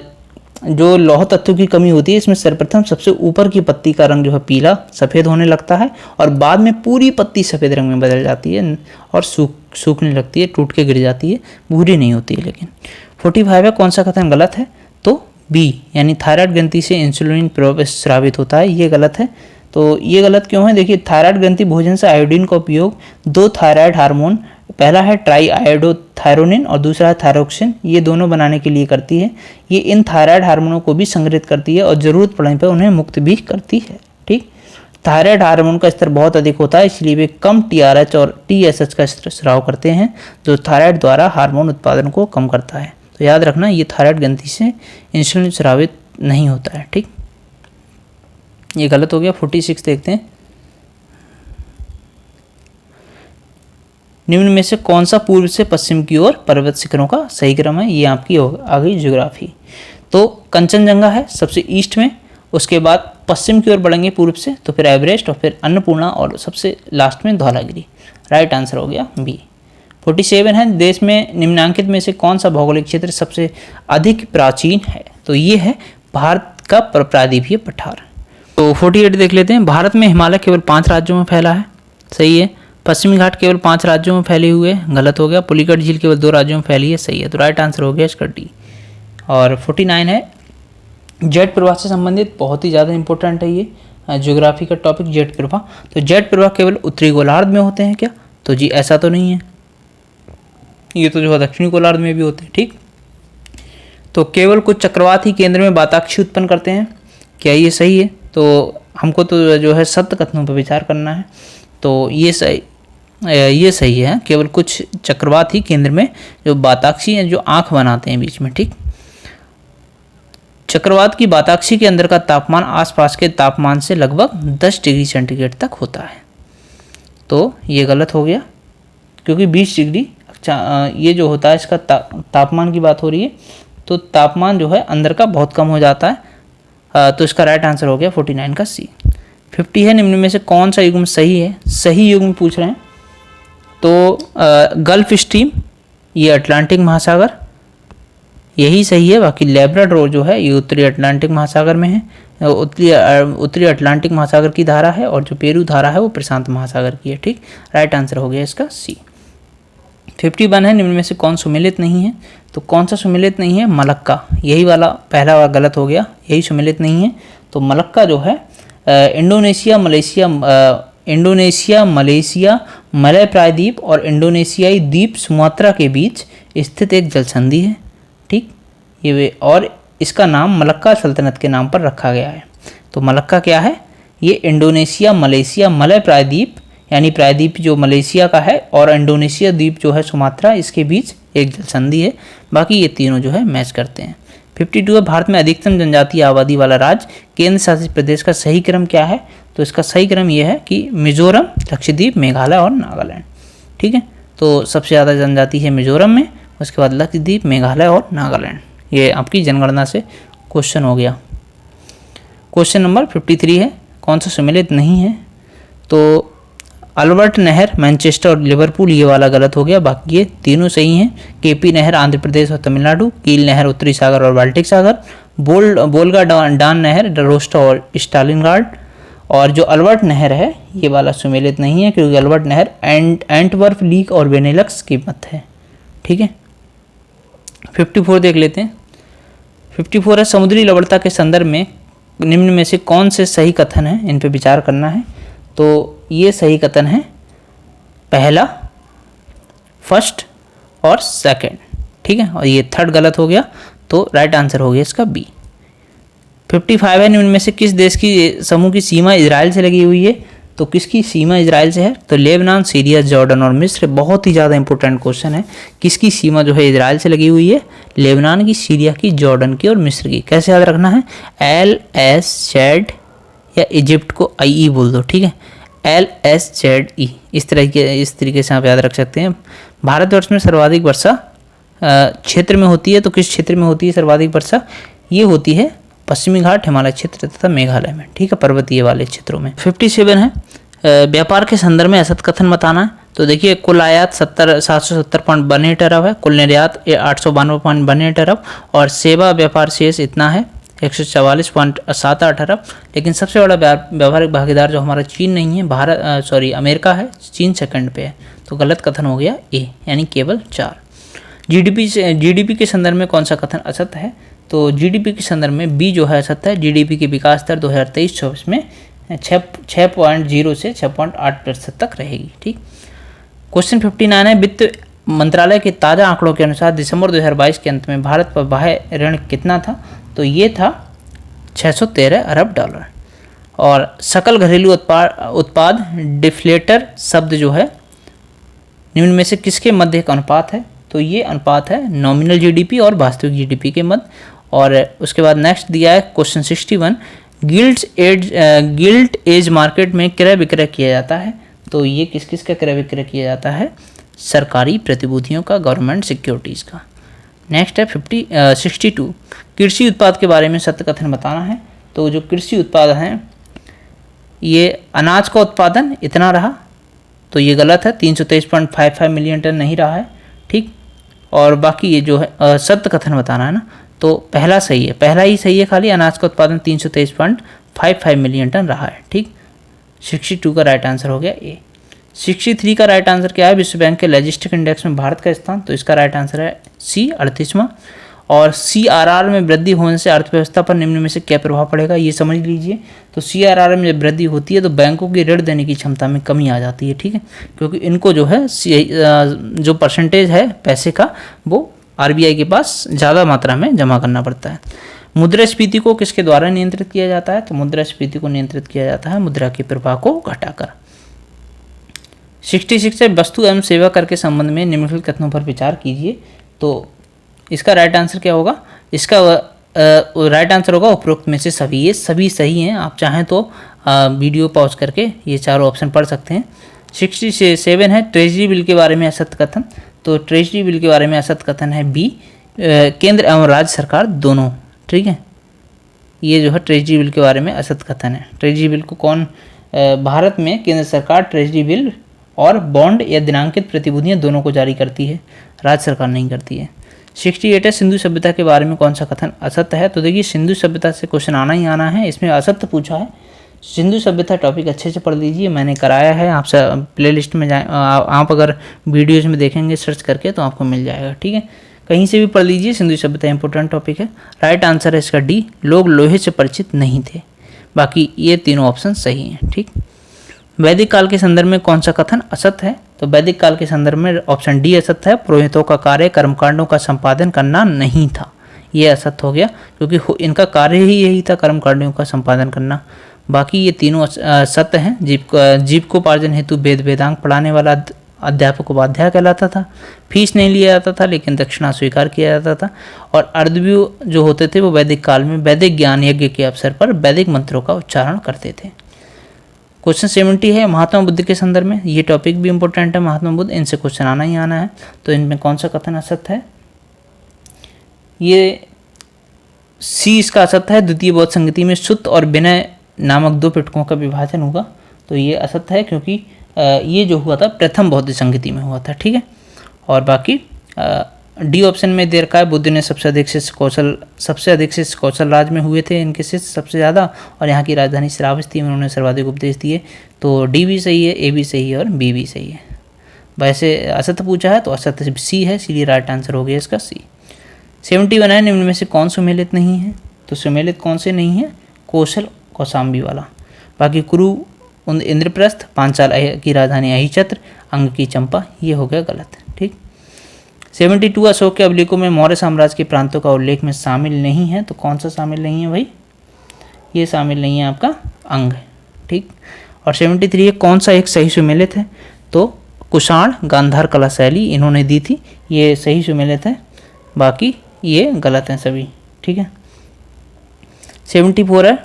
जो लौह तत्व की कमी होती है इसमें सर्वप्रथम सबसे ऊपर की पत्ती का रंग जो है पीला सफ़ेद होने लगता है, और बाद में पूरी पत्ती सफ़ेद रंग में बदल जाती है और सूखने लगती है, टूट के गिर जाती है, भूरी नहीं होती है। लेकिन 45 है, कौन सा कथन गलत है? तो बी, यानी थायराइड ग्रंथि से इंसुलिन स्रावित होता है, ये गलत है। तो ये गलत क्यों है? देखिए थायराइड ग्रंथि भोजन से आयोडीन का उपयोग दो थायराइड हार्मोन, पहला है ट्राई आयोडोथायरोनिन और दूसरा है थायरोक्सिन, ये दोनों बनाने के लिए करती है। ये इन थायराइड हार्मोनों को भी संग्रहित करती है और ज़रूरत पड़ने पर उन्हें मुक्त भी करती है, ठीक। थायराइड हार्मोन का स्तर बहुत अधिक होता है, इसलिए वे कम TRH और TSH का स्राव करते हैं, जो थायराइड द्वारा हार्मोन उत्पादन को कम करता है। तो याद रखना ये थायराइड ग्रंथि से इंसुलिन स्रावित नहीं होता है, ठीक। ये गलत हो गया। 46 देखते हैं। निम्न में से कौन सा पूर्व से पश्चिम की ओर पर्वत शिखरों का सही क्रम है? ये आपकी आ गई ज्योग्राफी। तो कंचनजंगा है सबसे ईस्ट में, उसके बाद पश्चिम की ओर बढ़ेंगे पूर्व से तो फिर एवरेस्ट और फिर अन्नपूर्णा और सबसे लास्ट में धौलागिरी। राइट आंसर हो गया बी। 47 है, देश में निम्नांकित में से कौन सा भौगोलिक क्षेत्र सबसे अधिक प्राचीन है? तो ये है भारत का प्रायद्वीपीय पठार। तो 48 देख लेते हैं। भारत में हिमालय केवल 5 राज्यों में फैला है, सही है। पश्चिमी घाट केवल 5 राज्यों में फैले हुए, गलत हो गया। पुलिकट झील केवल 2 राज्यों में फैली है, सही है। तो राइट आंसर हो गया इसका डी। और 49 है, जेट प्रवाह से संबंधित बहुत ही ज़्यादा इंपॉर्टेंट है ये ज्योग्राफी का टॉपिक, जेट प्रवाह। तो जेट प्रवाह केवल उत्तरी गोलार्ध में होते हैं क्या? तो जी ऐसा तो नहीं है, ये तो जो है दक्षिणी गोलार्ध में भी होते हैं, ठीक। तो केवल कुछ चक्रवात ही केंद्र में बाताक्षी उत्पन्न करते हैं, क्या ये सही है? तो हमको तो जो है सत्य कथनों पर विचार करना है, तो ये सही ये सही है, केवल कुछ चक्रवात ही केंद्र में जो बाताक्षी हैं, जो आंख बनाते हैं बीच में, ठीक। चक्रवात की बाताक्षी के अंदर का तापमान आसपास के तापमान से लगभग 10 डिग्री सेंटीग्रेड तक होता है। तो ये गलत हो गया, क्योंकि 20 डिग्री ये जो होता है इसका तापमान की बात हो रही है, तो तापमान जो है अंदर का बहुत कम हो जाता है। तो इसका राइट आंसर हो गया 49 का सी। 50 है, निम्न में से कौन सा युग्म सही है? सही युग्म पूछ रहे हैं, तो गल्फ स्ट्रीम, ये अटलांटिक महासागर, यही सही है। बाकी लेब्राडोर जो है ये उत्तरी अटलांटिक महासागर में है, उत्तरी अटलांटिक महासागर की धारा है, और जो पेरू धारा है वो प्रशांत महासागर की है, ठीक। राइट आंसर हो गया इसका सी। 51 है, निम्न में से कौन सुमेलित नहीं है? तो कौन सा सुमेलित नहीं है? मलक्का, यही वाला पहला वाला गलत हो गया, यही सुमेलित नहीं है। तो मलक्का जो है इंडोनेशिया, मलेशिया, मलय प्रायद्वीप और इंडोनेशियाई द्वीप सुमात्रा के बीच स्थित एक जलसंधि है, ठीक। ये और इसका नाम मलक्का सल्तनत के नाम पर रखा गया है। तो मलक्का क्या है? ये इंडोनेशिया, मलेशिया, मलय प्रायद्वीप यानी प्रायद्वीप जो मलेशिया का है, और इंडोनेशिया द्वीप जो है सुमात्रा, इसके बीच एक जलसंधि है। बाकी ये तीनों जो है मैच करते हैं। 52 है, भारत में अधिकतम जनजातीय आबादी वाला राज्य केंद्र शासित प्रदेश का सही क्रम क्या है? तो इसका सही क्रम ये है कि मिजोरम, लक्षद्वीप, मेघालय और नागालैंड, ठीक है। तो सबसे ज़्यादा जनजाति है मिजोरम में, उसके बाद लक्षद्वीप, मेघालय और नागालैंड। ये आपकी जनगणना से क्वेश्चन हो गया। क्वेश्चन नंबर 53 है, कौन सा सम्मिलित नहीं है? तो अल्बर्ट नहर मैनचेस्टर और लिवरपूल, ये वाला गलत हो गया, बाकी ये तीनों सही हैं। केपी नहर आंध्र प्रदेश और तमिलनाडु, कील नहर उत्तरी सागर और बाल्टिक सागर, बोल्गा डान नहर रोस्टा और स्टालिनगार्ड, और जो अल्बर्ट नहर है ये वाला सुमेलित नहीं है, क्योंकि अल्बर्ट नहर एंटवर्प, लीक और बेनेलक्स की मध्य है, ठीक है। 54 देख लेते हैं। 54 है, समुद्री लवणता के संदर्भ में निम्न में से कौन से सही कथन है? इन पे विचार करना है। तो ये सही कथन है पहला, फर्स्ट और सेकंड, ठीक है, और ये थर्ड गलत हो गया, तो राइट आंसर हो गया इसका बी। 55 है, निम्न में से किस देश की समूह की सीमा इजराइल से लगी हुई है? तो किसकी सीमा इजराइल से है? तो लेबनान, सीरिया, जॉर्डन और मिस्र। बहुत ही ज़्यादा इंपॉर्टेंट क्वेश्चन है, किसकी सीमा जो है इजराइल से लगी हुई है? लेबनान की, सीरिया की, जॉर्डन की और मिस्र की। कैसे याद रखना है? LSZ या इजिप्ट को IE बोल दो, ठीक है, LSZE, इस तरीके से आप याद रख सकते हैं। भारतवर्ष में सर्वाधिक वर्षा क्षेत्र में होती है, तो किस क्षेत्र में होती है सर्वाधिक वर्षा? ये होती है पश्चिमी घाट, हिमालय क्षेत्र तथा मेघालय में, ठीक है, पर्वतीय वाले क्षेत्रों में। 57 है, व्यापार के संदर्भ में असत कथन बताना है। तो देखिए, कुल आयात 770.18 अरब है, कुल निर्यात 892.18 अरब, और सेवा व्यापार शेष इतना है 144.78 अरब। लेकिन सबसे बड़ा व्यापारिक भागीदार जो हमारा चीन नहीं है, अमेरिका है, चीन सेकंड पे है। तो गलत कथन हो गया ए, यानी केवल 4। जीडीपी के संदर्भ में कौन सा कथन असत है? तो जीडीपी के संदर्भ में बी जो है असत है। जीडीपी की विकास दर 2023-24 में 6.0 से 6.8% तक रहेगी, ठीक। क्वेश्चन 59 है, वित्त मंत्रालय के ताज़ा आंकड़ों के अनुसार दिसंबर 2022 के अंत में भारत पर बाह्य ऋण कितना था? तो ये था 613 अरब डॉलर। और सकल घरेलू उत्पाद डिफ्लेटर शब्द जो है निम्न में से किसके मध्य एक अनुपात है? तो ये अनुपात है नॉमिनल जीडीपी और वास्तविक जीडीपी के मध्य। और उसके बाद नेक्स्ट दिया है क्वेश्चन 61, गिल्ट एज मार्केट में क्रय विक्रय किया जाता है। तो ये किस किस का क्रय विक्रय किया जाता है? सरकारी प्रतिभूतियों का, गवर्नमेंट सिक्योरिटीज़ का। नेक्स्ट है 62, कृषि उत्पाद के बारे में सत्य कथन बताना है। तो जो कृषि उत्पाद हैं, ये अनाज का उत्पादन इतना रहा, तो ये गलत है, 323.55 मिलियन टन नहीं रहा है, ठीक। और बाकी ये जो है सत्य कथन बताना है ना, तो पहला सही है, पहला ही सही है, खाली अनाज का उत्पादन 323.55 मिलियन टन रहा है, ठीक। 62 का राइट आंसर हो गया ए। 63 का राइट आंसर क्या है? विश्व बैंक के लॉजिस्टिक इंडेक्स में भारत का स्थान। तो इसका राइट आंसर है सी, 38वां। और CRR में वृद्धि होने से अर्थव्यवस्था पर निम्न में से क्या प्रभाव पड़ेगा? ये समझ लीजिए। तो CRR में जब वृद्धि होती है तो बैंकों की ऋण देने की क्षमता में कमी आ जाती है, ठीक है, क्योंकि इनको जो है जो परसेंटेज है पैसे का वो RBI के पास ज़्यादा मात्रा में जमा करना पड़ता है। मुद्रास्फीति को किसके द्वारा नियंत्रित किया जाता है? तो मुद्रास्फीति को नियंत्रित किया जाता है मुद्रा के प्रवाह को घटाकर। 66 है, वस्तु एवं सेवा कर के संबंध में निम्नलिखित कथनों पर विचार कीजिए। तो इसका राइट आंसर क्या होगा? इसका राइट आंसर होगा उपरोक्त में से सभी। ये सभी सही हैं। आप चाहें तो वीडियो पॉज करके ये चारों ऑप्शन पढ़ सकते हैं। 67 है, ट्रेजरी बिल के बारे में असत्य कथन। तो ट्रेजरी बिल के बारे में असत्य कथन है बी, केंद्र एवं राज्य सरकार दोनों। ठीक है, ये जो है ट्रेजरी बिल के बारे में असत्य कथन है। ट्रेजरी बिल को कौन, भारत में केंद्र सरकार ट्रेजरी बिल और बॉन्ड या दिनांकित प्रतिभूतियाँ दोनों को जारी करती है, राज्य सरकार नहीं करती है। 68 है, सिंधु सभ्यता के बारे में कौन सा कथन असत्य है? तो देखिए, सिंधु सभ्यता से क्वेश्चन आना ही आना है, इसमें असत्य पूछा है। सिंधु सभ्यता टॉपिक अच्छे से पढ़ लीजिए, मैंने कराया है। आप प्ले लिस्ट में जाए, आप अगर वीडियोज़ में देखेंगे सर्च करके तो आपको मिल जाएगा। ठीक है, कहीं से भी पढ़ लीजिए, सिंधु सभ्यता इंपॉर्टेंट टॉपिक है। राइट आंसर है इसका डी, लोग लोहे से परिचित नहीं थे। बाकी ये तीनों ऑप्शन सही हैं। ठीक, वैदिक काल के संदर्भ में कौन सा कथन असत्य है? तो वैदिक काल के संदर्भ में ऑप्शन डी असत्य है, पुरोहितों का कार्य कर्मकांडों का संपादन करना नहीं था। ये असत्य हो गया, क्योंकि इनका कार्य ही यही था, कर्मकांडों का संपादन करना। बाकी ये तीनों सत्य हैं। जीविकोपार्जन हेतु वेद वेदांग पढ़ाने वाला अध्यापक उपाध्याय कहलाता था। फीस नहीं लिया जाता था, लेकिन दक्षिणा स्वीकार किया जाता था। और अर्धव्यू जो होते थे वो वैदिक काल में वैदिक ज्ञान यज्ञ के अवसर पर वैदिक मंत्रों का उच्चारण करते थे। क्वेश्चन 70 है, महात्मा बुद्ध के संदर्भ में। ये टॉपिक भी इंपॉर्टेंट है, महात्मा बुद्ध, इनसे क्वेश्चन आना ही आना है। तो इनमें कौन सा कथन असत्य है? ये सी इसका असत्य है। द्वितीय बौद्ध संगति में सुत्त और विनय नामक दो पिटकों का विभाजन होगा। तो ये असत्य है, क्योंकि ये जो हुआ था प्रथम बौद्ध संगति में हुआ था। ठीक है, और बाकी डी ऑप्शन में दे रखा है, बुद्ध ने सबसे अधिक शिष्य कौशल राज में हुए थे, इनके शिष्य सबसे ज़्यादा, और यहाँ की राजधानी श्रावस्ती में उन्होंने सर्वाधिक उपदेश दिए। तो डी भी सही है, ए भी सही है और बी भी सही है। वैसे असत्य पूछा है तो असत्य सी है, इसीलिए राइट आंसर हो गया इसका सी। 71 है, निम्न में से कौन सुमेलित नहीं है? तो सुमेलित कौन से नहीं है? कौशल कौशाम्बी वाला। बाकी कुरु इंद्रप्रस्थ, पांचाल की राजधानी अहिछत्र, अंग की चंपा, ये हो गया गलत। ठीक, 72 अशोक के अभिलेखों में मौर्य साम्राज्य के प्रांतों का उल्लेख में शामिल नहीं है। तो कौन सा शामिल नहीं है भाई? ये शामिल नहीं है आपका अंग। ठीक, और 73 है, कौन सा एक सही सुमेलित है? तो कुषाण गांधार कला शैली इन्होंने दी थी, ये सही सुमेलित है। बाकी ये गलत हैं सभी। ठीक है, 74 है,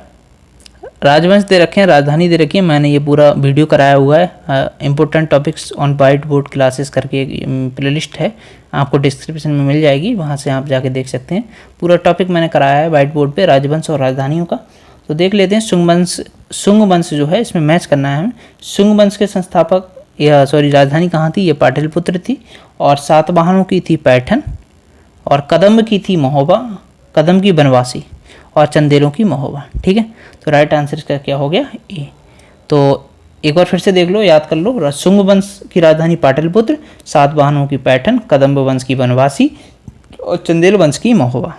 राजवंश दे रखे हैं, राजधानी दे रखी है। मैंने ये पूरा वीडियो कराया हुआ है, important topics on white board classes करके एक प्लेलिस्ट है, आपको डिस्क्रिप्शन में मिल जाएगी, वहाँ से आप जाके देख सकते हैं। पूरा टॉपिक मैंने कराया है वाइट बोर्ड पे, राजवंश और राजधानियों का। तो देख लेते हैं। शुंग वंश जो है, इसमें मैच करना है हमें। शुंग वंश के संस्थापक राजधानी कहाँ थी? ये पाटलिपुत्र थी। और सातवाहनों की थी पैठन, और कदम्ब की थी महोबा, कदम की बनवासी, और चंदेलों की महोबा। ठीक है, तो राइट आंसर इसका क्या हो गया? ए। तो एक बार फिर से देख लो, याद कर लो। शुंग वंश की राजधानी पाटलिपुत्र, सातवाहनों की पैठन, कदम्ब वंश की बनवासी और चंदेल वंश की महोबा।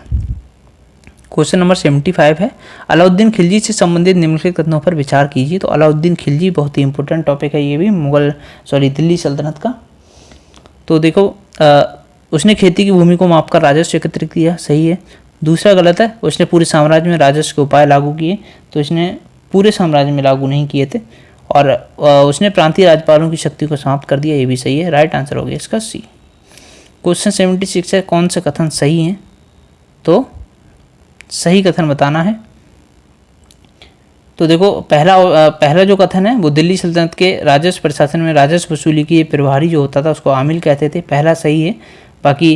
क्वेश्चन नंबर 75 है, अलाउद्दीन खिलजी से संबंधित निम्नलिखित कथनों पर विचार कीजिए। तो अलाउद्दीन खिलजी बहुत ही इंपॉर्टेंट टॉपिक है, ये भी दिल्ली सल्तनत का। तो देखो, उसने खेती की भूमि को मापकर राजस्व एकत्रित किया, सही है। दूसरा गलत है, उसने पूरे साम्राज्य में राजस्व के उपाय लागू किए, तो इसने पूरे साम्राज्य में लागू नहीं किए थे। और उसने प्रांतीय राज्यपालों की शक्ति को समाप्त कर दिया, ये भी सही है। राइट आंसर हो गया इसका सी। क्वेश्चन 76 है, कौन से कथन सही हैं? तो सही कथन बताना है। तो देखो, पहला जो कथन है वो दिल्ली सल्तनत के राजस्व प्रशासन में राजस्व वसूली की प्रभारी जो होता था उसको आमिल कहते थे, पहला सही है। बाकी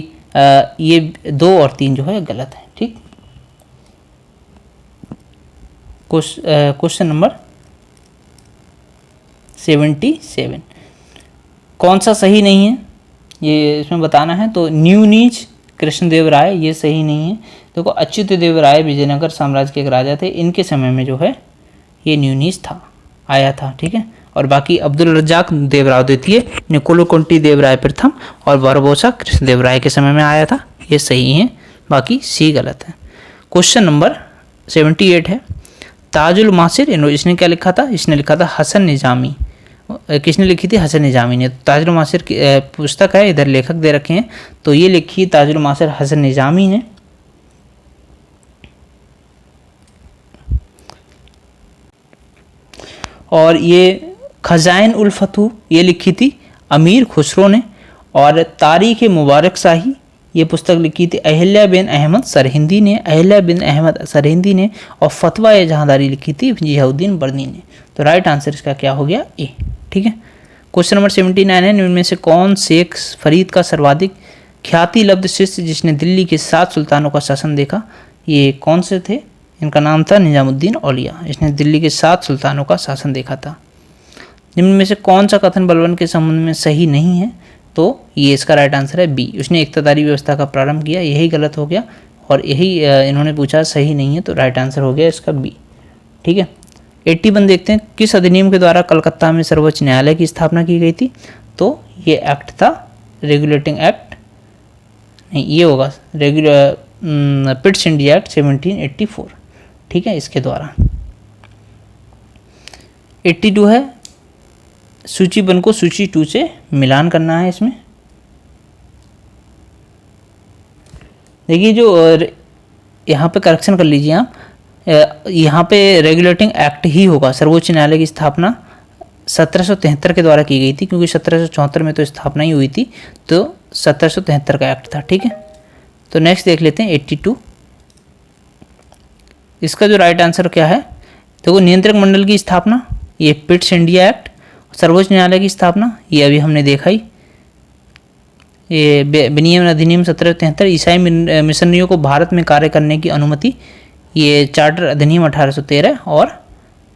ये 2 और 3 जो है गलत है। ठीक, क्वेश्चन नंबर 77, कौन सा सही नहीं है ये इसमें बताना है। तो न्यूनीच कृष्णदेव राय, ये सही नहीं है। देखो, अच्युत देव राय विजयनगर साम्राज्य के एक राजा थे, इनके समय में जो है ये न्यूनीच आया था। ठीक है, और बाकी अब्दुल रज्जाक देवराव द्वितीय, निकोलो कुंटी देवराय प्रथम और बारबोसा कृष्णदेव राय के समय में आया था, ये सही है। बाकी सी गलत है। क्वेश्चन नंबर 78 है, ताजुल मासिर, इसने क्या लिखा था? इसने लिखा था हसन निजामी। किसने लिखी थी? हसन निजामी ने। ताजुल मासिर की पुस्तक है, इधर लेखक दे रखे हैं, तो ये लिखी ताजुल मासिर हसन निजामी ने। और ये खजाइन उल फतू ये लिखी थी अमीर खुसरो ने, और तारीख मुबारक शाही ये पुस्तक लिखी थी अहिल्या बिन अहमद सरहिंदी ने, अहिल्या बिन अहमद सरहिंदी ने, और फतवा ए जहांदारी लिखी थी जियाउद्दीन बर्नी ने। तो राइट आंसर इसका क्या हो गया? ए। ठीक है। क्वेश्चन नंबर 79 है, इनमें से कौन शेख फरीद का सर्वाधिक ख्याति लब्ध शिष्य जिसने दिल्ली के 7 सुल्तानों का शासन देखा? ये कौन से थे? इनका नाम था निजामुद्दीन औलिया, इसने दिल्ली के 7 सुल्तानों का शासन देखा था। निम्न में से कौन सा कथन बलबन के संबंध में सही नहीं है? तो ये इसका राइट आंसर है बी। उसने इक्तदारी व्यवस्था का प्रारंभ किया, यही गलत हो गया, और यही इन्होंने पूछा सही नहीं है, तो राइट आंसर हो गया इसका बी। ठीक है। 81 देखते हैं, किस अधिनियम के द्वारा कलकत्ता में सर्वोच्च न्यायालय की स्थापना की गई थी? तो ये एक्ट था रेगुलेटिंग एक्ट, नहीं ये होगा पिट्स इंडिया एक्ट 1784। ठीक है, इसके द्वारा। 82 है, सूची 1 को सूची 2 से मिलान करना है। इसमें देखिए जो यहाँ पे करेक्शन कर लीजिए आप, यहाँ पे रेगुलेटिंग एक्ट ही होगा। सर्वोच्च न्यायालय की स्थापना 1773 के द्वारा की गई थी, क्योंकि 1774 में तो स्थापना ही हुई थी, तो 1773 का एक्ट था। ठीक है। तो नेक्स्ट देख लेते हैं 82। इसका जो राइट आंसर क्या है? देखो, नियंत्रक मंडल की स्थापना ये पिट्स इंडिया एक्ट, सर्वोच्च न्यायालय की स्थापना ये अभी हमने देखा ही, ये विनियमन अधिनियम 1773, ईसाई मिशनरियों को भारत में कार्य करने की अनुमति ये चार्टर अधिनियम 1813, और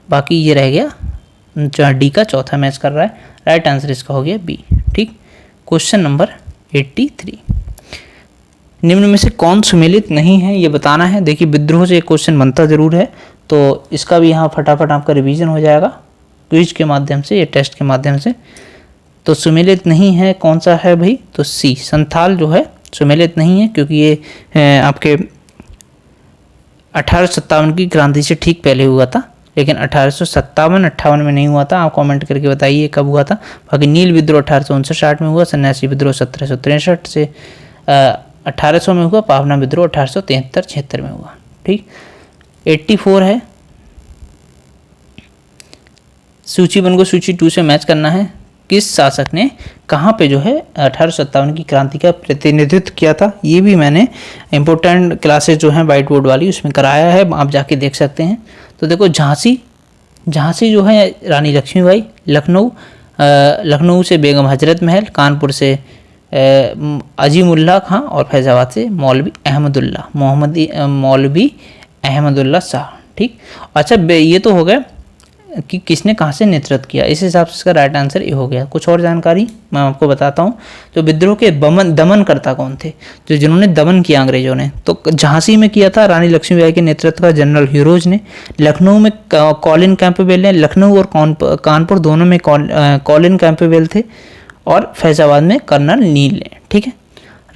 बाकी ये रह गया डी का चौथा मैच कर रहा है। राइट आंसर इसका हो गया बी। ठीक। क्वेश्चन नंबर 83, निम्न में से कौन सुमेलित नहीं है ये बताना है। देखिए विद्रोह से एक क्वेश्चन बनता जरूर है, तो इसका भी यहाँ फटाफट आपका रिवीजन हो जाएगा क्विज के माध्यम से, ये टेस्ट के माध्यम से। तो सुमेलित नहीं है कौन सा है भाई? तो सी, संथाल जो है सुमेलित नहीं है, क्योंकि ये आपके 1857 की क्रांति से ठीक पहले हुआ था, लेकिन 1857-58 में नहीं हुआ था। आप कमेंट करके बताइए कब हुआ था। बाकी नील विद्रोह 1859-60 में हुआ, सन्यासी विद्रोह 1763 से 1800 में हुआ, पावना विद्रोह 1873-76 में हुआ। ठीक। 84 है, सूची 1 को सूची 2 से मैच करना है। किस शासक ने कहाँ पे जो है 1857 की क्रांति का प्रतिनिधित्व किया था? ये भी मैंने इंपॉर्टेंट क्लासेस जो हैं वाइट बोर्ड वाली उसमें कराया है, आप जाके देख सकते हैं। तो देखो झांसी जो है रानी लक्ष्मीबाई, लखनऊ से बेगम हजरत महल, कानपुर से अजीमुल्ला खां, और फैजाबाद से मौलवी अहमदुल्ला शाह। ठीक। अच्छा, ये तो हो गया कि किसने कहाँ से नेतृत्व किया, इस हिसाब से इसका राइट आंसर ये हो गया। कुछ और जानकारी मैं आपको बताता हूँ। तो विद्रोह के दमनकर्ता कौन थे, जो जिन्होंने दमन किया अंग्रेजों ने? तो झांसी में किया था रानी लक्ष्मीबाई के नेतृत्व का जनरल हीरोज ने, लखनऊ में कॉलिन कैंपबेल ने, लखनऊ और कानपुर दोनों में कॉलिन कैंपबेल थे, और फैजाबाद में कर्नल नील ने। ठीक है।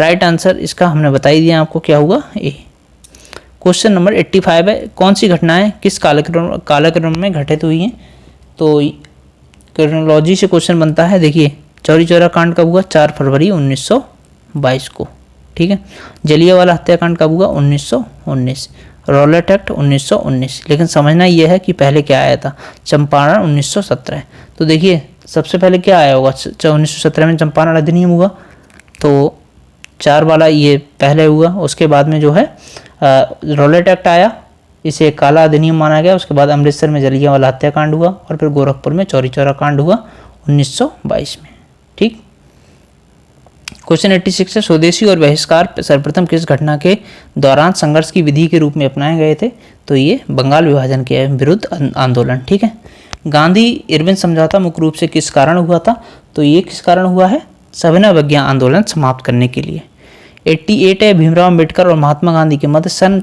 राइट आंसर इसका हमने बता ही दिया आपको, क्या हुआ? ए। क्वेश्चन नंबर 85 है, कौन सी घटनाएं किस कालक्रम में घटित हुई हैं? तो क्रोनोलॉजी से क्वेश्चन बनता है। देखिए चौरी चौरा कांड कब हुआ? 4 फरवरी 1922 को। ठीक है। जलियांवाला हत्याकांड कब हुआ? 1919। Rowlatt act 1919। लेकिन समझना यह है कि पहले क्या आया था? चंपारण 1917। तो देखिए सबसे पहले क्या आया होगा? 1917 में चंपारण अधिनियम हुआ, तो 4 वाला ये पहले हुआ। उसके बाद में जो है रॉलेट एक्ट आया, इसे काला अधिनियम माना गया। उसके बाद अमृतसर में जलियांवाला हत्याकांड हुआ, और फिर गोरखपुर में चौरी चौरा कांड हुआ 1922 में। ठीक। क्वेश्चन 86 है, स्वदेशी और बहिष्कार सर्वप्रथम किस घटना के दौरान संघर्ष की विधि के रूप में अपनाए गए थे? तो ये बंगाल विभाजन के विरुद्ध आंदोलन। ठीक है। गांधी इरविन समझौता मुख्य रूप से किस कारण हुआ था? तो ये किस कारण हुआ है? सविनय अवज्ञा आंदोलन समाप्त करने के लिए। 88 है, भीमराव अम्बेडकर और महात्मा गांधी के मध्य सन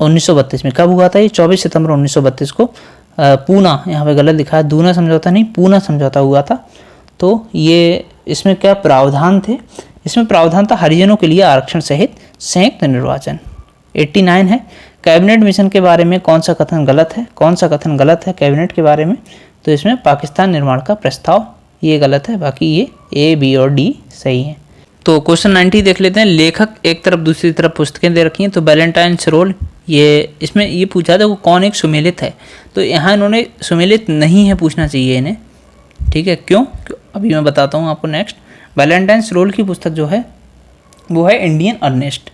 1932 में कब हुआ था? ये 24 सितंबर 1932 को पूना, यहाँ पे गलत लिखा है, दूना समझौता नहीं, पूना समझौता हुआ था। तो ये इसमें क्या प्रावधान थे? इसमें प्रावधान था हरिजनों के लिए आरक्षण सहित संयुक्त निर्वाचन। 89 है, कैबिनेट मिशन के बारे में कौन सा कथन गलत है? कौन सा कथन गलत है कैबिनेट के बारे में? तो इसमें पाकिस्तान निर्माण का प्रस्ताव ये गलत है, बाकी ये ए, बी और डी सही है। तो क्वेश्चन 90 देख लेते हैं। लेखक एक तरफ दूसरी तरफ पुस्तकें दे रखी हैं, तो वैलेंटाइन्स रोल, ये इसमें ये पूछा था वो कौन एक सुमेलित है? तो यहाँ इन्होंने सुमेलित नहीं है पूछना चाहिए इन्हें, ठीक है, क्यों? अभी मैं बताता हूँ आपको नेक्स्ट। वैलेंटाइन्स रोल की पुस्तक जो है वो है इंडियन अर्नेस्ट,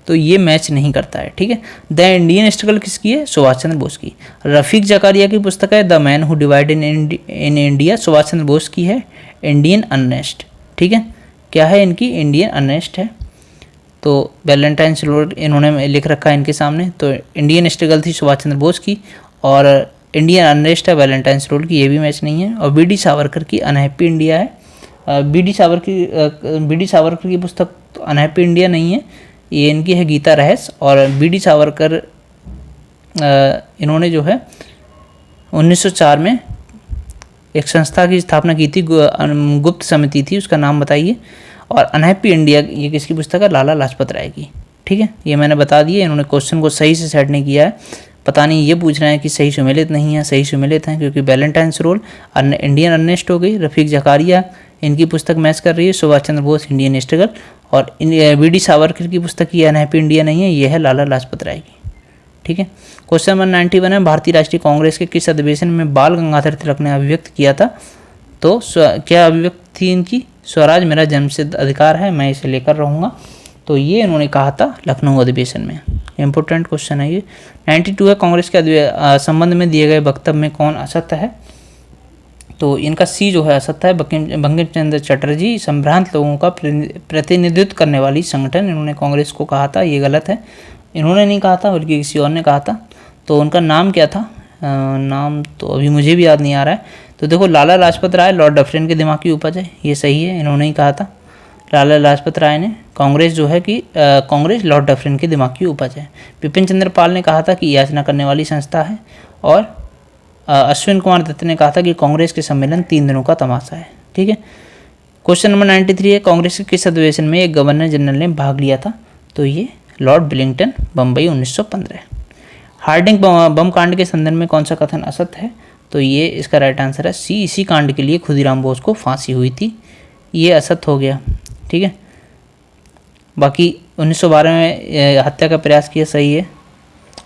तो ये मैच नहीं करता है। ठीक है, द इंडियन स्ट्रगल किसकी है? सुभाष चंद्र बोस की। रफीक जकारिया की पुस्तक है the man who divide in India, Subhash Chandra Bose की है इंडियन अर्नेस्ट। ठीक है, क्या है इनकी? इंडियन अर्नेस्ट है। तो वैलेंटाइन्स रोल इन्होंने लिख रखा है इनके सामने, तो इंडियन स्ट्रगल थी सुभाष चंद्र बोस की और इंडियन अर्नेस्ट है वैलेंटाइन्स रोल की, ये भी मैच नहीं है। और बी डी सावरकर की अनहैप्पी इंडिया है। बी डी सावरकर की पुस्तक तो अनहैप्पी इंडिया नहीं है, ये इनकी है गीता रहस्य। और बी डी सावरकर इन्होंने जो है 1904 में एक संस्था की स्थापना की थी, गुप्त समिति थी, उसका नाम बताइए। और अनहैप्पी इंडिया ये किसकी पुस्तक है? लाला लाजपत राय की। ठीक है, ये मैंने बता दिया। इन्होंने क्वेश्चन को सही से सेट नहीं किया है, पता नहीं ये पूछ रहे हैं कि सही सुमेलित नहीं है, सही सुमेलित हैं, क्योंकि वैलेंटाइन्स रोल इंडियन अर्नेस्ट हो गई। रफीक जकारिया इनकी पुस्तक मैच कर रही है, सुभाष चंद्र बोस इंडियन स्ट्रगल। और बी डी सावरकर की पुस्तक ये अनहैप्पी इंडिया नहीं है, ये है लाला लाजपत राय की। ठीक है, क्वेश्चन नंबर 91 है भारतीय राष्ट्रीय कांग्रेस के किस अधिवेशन में बाल गंगाधर तिलक ने अभिव्यक्त किया था? तो क्या अभिव्यक्ति थी इनकी? स्वराज मेरा जन्मसिद्ध अधिकार है, मैं इसे लेकर रहूँगा। तो ये इन्होंने कहा था लखनऊ अधिवेशन में। इंपॉर्टेंट क्वेश्चन है ये। 92 है कांग्रेस के संबंध में दिए गए वक्तव्य में कौन असत्य है? तो इनका सी जो है असत्य है। बंकिम चंद्र चटर्जी संभ्रांत लोगों का प्रतिनिधित्व करने वाली संगठन, इन्होंने कांग्रेस को कहा था, ये गलत है। इन्होंने नहीं कहा था बल्कि किसी और ने कहा था। तो उनका नाम क्या था? नाम तो अभी मुझे भी याद नहीं आ रहा है। तो देखो, लाला लाजपत राय लॉर्ड डफरिन के दिमाग की उपज है, ये सही है, इन्होंने ही कहा था। लाला लाजपत राय ने कांग्रेस जो है कि कांग्रेस लॉर्ड डफरिन के दिमाग की उपज है। बिपिन चंद्र पाल ने कहा था कि याचना करने वाली संस्था है। और अश्विन कुमार दत्त ने कहा था कि कांग्रेस के सम्मेलन 3 दिनों का तमाशा है। ठीक है, क्वेश्चन नंबर 93 है कांग्रेस के किस अधिवेशन में एक गवर्नर जनरल ने भाग लिया था? तो ये लॉर्ड विलिंगटन, बम्बई 1915। हार्डिंग बम कांड के संदर्भ में कौन सा कथन असत्य है? तो ये इसका राइट आंसर है सी, इसी कांड के लिए खुदीराम बोस को फांसी हुई थी, ये असत्य हो गया। ठीक है, बाकी 1912 में हत्या का प्रयास किया, सही है।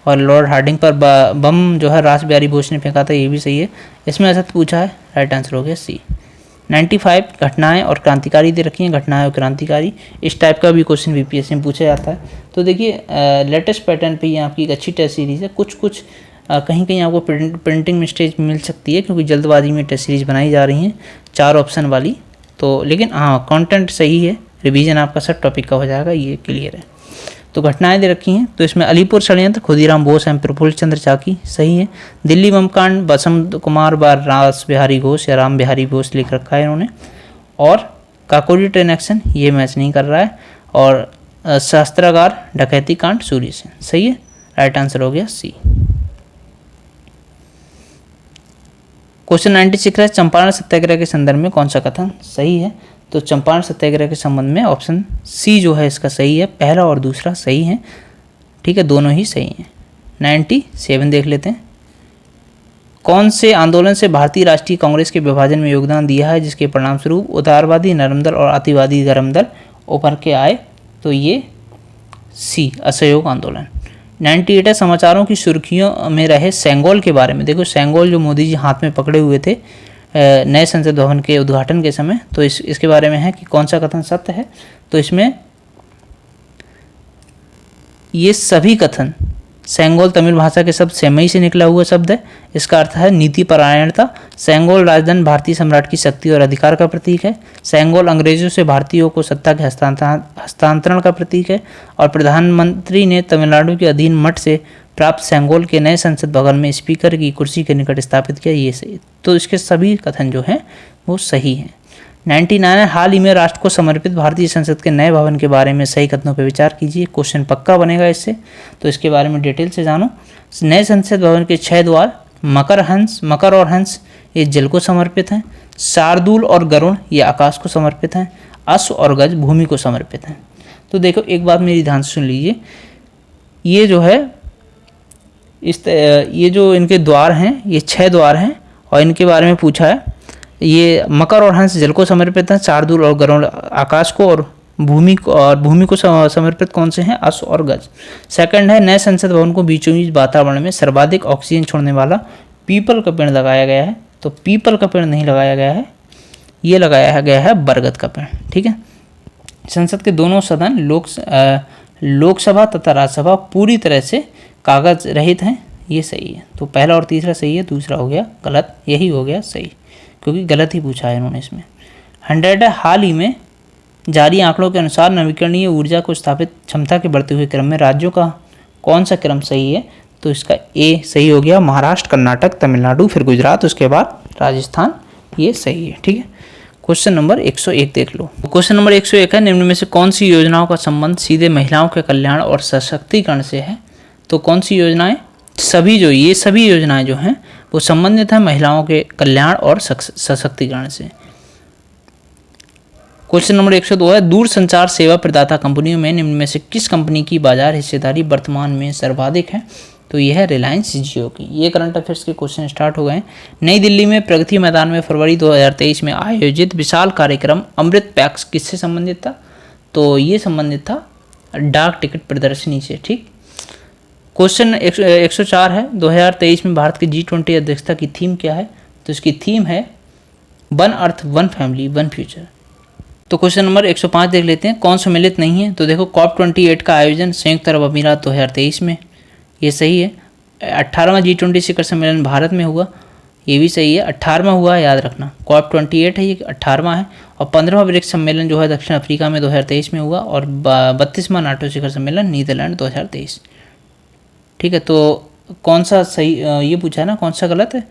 और लॉर्ड हार्डिंग पर बम जो है रास बिहारी बोस ने फेंका था, ये भी सही है। इसमें असत्य पूछा है, राइट आंसर हो गया सी। 95 घटनाएं और क्रांतिकारी दे रखी हैं, घटनाएं और क्रांतिकारी, इस टाइप का भी क्वेश्चन बीपीएससी में पूछा जाता है। तो देखिए लेटेस्ट पैटर्न पे ये आपकी एक अच्छी टेस्ट सीरीज़ है। कुछ कहीं कहीं आपको प्रिंटिंग मिस्टेक मिल सकती है, क्योंकि जल्दबाजी में टेस्ट सीरीज़ बनाई जा रही हैं 4 ऑप्शन वाली। तो लेकिन हाँ, कंटेंट सही है, रिवीजन आपका सब टॉपिक का हो जाएगा, ये क्लियर है। तो घटनाएं दे रखी हैं, तो इसमें अलीपुर षड्यंत्र खुदीराम बोस एवं प्रफुल्ल चंद्र चाकी, सही है। दिल्ली बम कांड बसंत कुमार बार रास बिहारी घोष या राम बिहारी घोष लिख रखा है इन्होंने। और काकोरी ट्रेन एक्शन, ये मैच नहीं कर रहा है। और शास्त्रागार डकैती कांड सूर्य सेन, सही है, राइट आंसर हो गया सी। क्वेश्चन 96 है चंपारण सत्याग्रह के संदर्भ में कौन सा कथन सही है? तो चंपारण सत्याग्रह के संबंध में ऑप्शन सी जो है इसका सही है, पहला और दूसरा सही है। ठीक है, दोनों ही सही हैं। 97 देख लेते हैं। कौन से आंदोलन से भारतीय राष्ट्रीय कांग्रेस के विभाजन में योगदान दिया है, जिसके परिणामस्वरूप उदारवादी नरम दल और अतिवादी गरम दल उभर के आए? तो ये सी, असहयोग आंदोलन। 98 है समाचारों की सुर्खियों में रहे सेंगोल के बारे में। देखो, सेंगोल जो मोदी जी हाथ में पकड़े हुए थे नए संसद भवन के उद्घाटन के समय, तो इसके बारे में है कि कौन सा कथन सत्य है? तो इसमें ये सभी कथन, सेंगोल तमिल भाषा के शब्द सेमई से निकला हुआ शब्द है, इसका अर्थ है नीति परायणता। सेंगोल राजधन भारतीय सम्राट की शक्ति और अधिकार का प्रतीक है। सेंगोल अंग्रेजों से भारतीयों को सत्ता के हस्तांतरण का प्रतीक है। और प्रधानमंत्री ने तमिलनाडु के अधीन मठ से प्राप्त सेंगोल के नए संसद भवन में स्पीकर की कुर्सी के निकट स्थापित किया, ये सही। तो इसके सभी कथन जो हैं वो सही हैं। 99 हाल ही में राष्ट्र को समर्पित भारतीय संसद के नए भवन के बारे में सही कथनों पर विचार कीजिए, क्वेश्चन पक्का बनेगा इससे, तो इसके बारे में डिटेल से जानो। नए संसद भवन के 6 द्वार मकर और हंस ये जल को समर्पित हैं। शार्दूल और गरुण ये आकाश को समर्पित हैं। अश्व और गज भूमि को समर्पित हैं। तो देखो, एक बात मेरी ध्यान से सुन लीजिए, ये जो है ये जो इनके द्वार हैं, ये 6 द्वार हैं और इनके बारे में पूछा है। ये मकर और हंस जल को समर्पित हैं, शार्दूल और गरुड़ आकाश को, और भूमि को समर्पित कौन से हैं? अश्व और गज। सेकंड है नए संसद भवन को बीचों बीच वातावरण में सर्वाधिक ऑक्सीजन छोड़ने वाला पीपल का पेड़ लगाया गया है, तो पीपल का पेड़ नहीं लगाया गया है, ये लगाया गया है बरगद का पेड़। ठीक है। संसद के दोनों सदन लोकसभा तथा राज्यसभा पूरी तरह से कागज रहित हैं, ये सही है। तो पहला और तीसरा सही है, दूसरा हो गया गलत, यही हो गया सही, क्योंकि गलत ही पूछा है इन्होंने इसमें। 100 है, हाल ही में जारी आंकड़ों के अनुसार नवीकरणीय ऊर्जा को स्थापित क्षमता के बढ़ते हुए क्रम में राज्यों का कौन सा क्रम सही है? तो इसका ए सही हो गया, महाराष्ट्र, कर्नाटक, तमिलनाडु, फिर गुजरात, उसके बाद राजस्थान, ये सही है। ठीक है। क्वेश्चन नंबर 101 देख लो। क्वेश्चन नंबर 101 है, निम्न में से कौन सी योजनाओं का संबंध सीधे महिलाओं के कल्याण और सशक्तिकरण से है? तो कौन सी योजनाएं? ये सभी योजनाएं जो हैं वो संबंधित हैं महिलाओं के कल्याण और सशक्तिकरण से। क्वेश्चन नंबर 102 है, दूरसंचार सेवा प्रदाता कंपनियों में निम्न में से किस कंपनी की बाजार हिस्सेदारी वर्तमान में सर्वाधिक है? तो यह है रिलायंस जियो की। ये करंट अफेयर्स के क्वेश्चन स्टार्ट हो गए हैं। नई दिल्ली में प्रगति मैदान में फरवरी 2023 में आयोजित विशाल कार्यक्रम अमृत पैक्स किससे संबंधित था? तो ये संबंधित था डाक टिकट प्रदर्शनी से। ठीक। क्वेश्चन 104 है, 2023 में भारत की G20 अध्यक्षता की थीम क्या है? तो इसकी थीम है one earth, one family, one future. तो क्वेश्चन नंबर 105 देख लेते हैं, कौन सम्मिलित नहीं है? तो देखो COP28 का आयोजन संयुक्त अरब अमीरात 2023 में, ये सही है। 18वां G20 शिखर सम्मेलन भारत में हुआ, ये भी सही है। 18वां हुआ, याद रखना। COP28 है, ये 18वां है। और 15वां ब्रिक्स सम्मेलन जो है दक्षिण अफ्रीका में 2023 में हुआ, और 32वां नाटो शिखर सम्मेलन नीदरलैंड 2023। ठीक है। तो कौन सा सही, ये पूछा है ना कौन सा गलत है,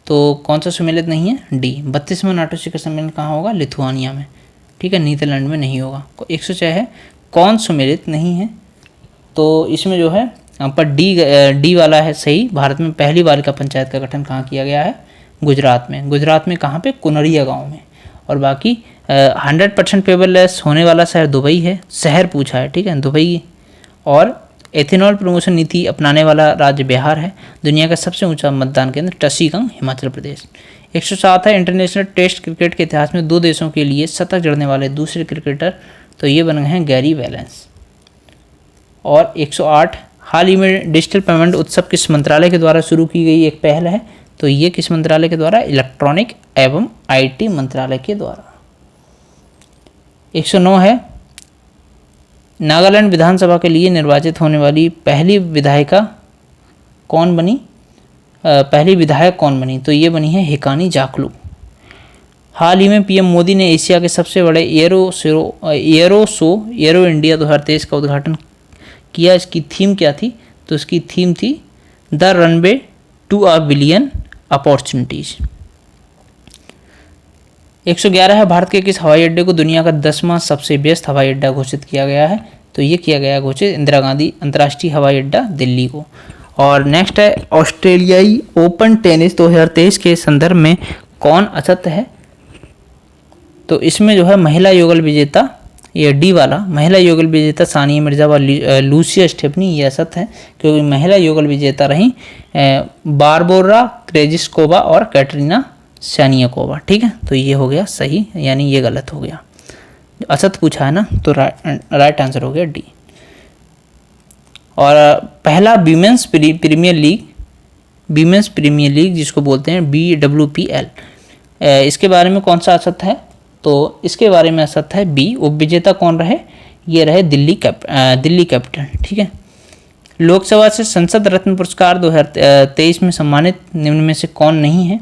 तो कौन सा सम्मिलित नहीं है? डी। 32वां नाटो शिखर सम्मेलन कहाँ होगा? लिथुआनिया में। ठीक है, नीदरलैंड में नहीं होगा। 106 है, कौन सम्मिलित नहीं है? तो इसमें जो है यहाँ पर डी वाला है सही। भारत में पहली बालिका पंचायत का गठन कहाँ किया गया है? गुजरात में। गुजरात में कहाँ पे? कुनरिया गांव में। और बाकी 100% पेपरलेस होने वाला शहर दुबई है, शहर पूछा है। ठीक है, दुबई। और एथेनॉल प्रमोशन नीति अपनाने वाला राज्य बिहार है। दुनिया का सबसे ऊंचा मतदान केंद्र टसीगंग, हिमाचल प्रदेश। 107 है, इंटरनेशनल टेस्ट क्रिकेट के इतिहास में 2 देशों के लिए शतक जड़ने वाले दूसरे क्रिकेटर, तो ये बन गए हैं गैरी वैलेंस। और 108, हाल ही में डिजिटल पेमेंट उत्सव किस मंत्रालय के द्वारा शुरू की गई एक पहल है? तो ये किस मंत्रालय के द्वारा? इलेक्ट्रॉनिक एवं IT मंत्रालय के द्वारा। 109 है, नागालैंड विधानसभा के लिए निर्वाचित होने वाली पहली विधायक कौन बनी? तो ये बनी है हिकानी जाखलू। हाल ही में PM मोदी ने एशिया के सबसे बड़े एरो इंडिया 2023 का उद्घाटन किया। इसकी थीम क्या थी? तो इसकी थीम थी the runway to a billion opportunities. 111 है, भारत के किस हवाई अड्डे को दुनिया का 10वां सबसे व्यस्त हवाई अड्डा घोषित किया गया है? तो ये किया गया घोषित इंदिरा गांधी अंतर्राष्ट्रीय हवाई अड्डा दिल्ली को। और नेक्स्ट है, ऑस्ट्रेलियाई ओपन टेनिस 2023 के संदर्भ में कौन असत्य है? तो इसमें जो है महिला युगल विजेता, ये डी वाला, महिला युगल विजेता सानिया मिर्जा व लूसिया स्टेफनी, ये असत्य है, क्योंकि महिला युगल विजेता रही बारबोरा क्रेजिस्कोवा और कैटरीना सैनियाकोवा। ठीक है, तो ये हो गया सही, यानी ये गलत हो गया। असत्य पूछा है ना, तो राइट आंसर हो गया डी। और पहला वीमेंस प्रीमियर लीग जिसको बोलते हैं BWPL, इसके बारे में कौन सा असत्य है? तो इसके बारे में असत्य है बी। उपविजेता कौन रहे? ये रहे दिल्ली कैपिटल। ठीक है। लोकसभा से संसद रत्न पुरस्कार 2023 में सम्मानित निम्न में से कौन नहीं है?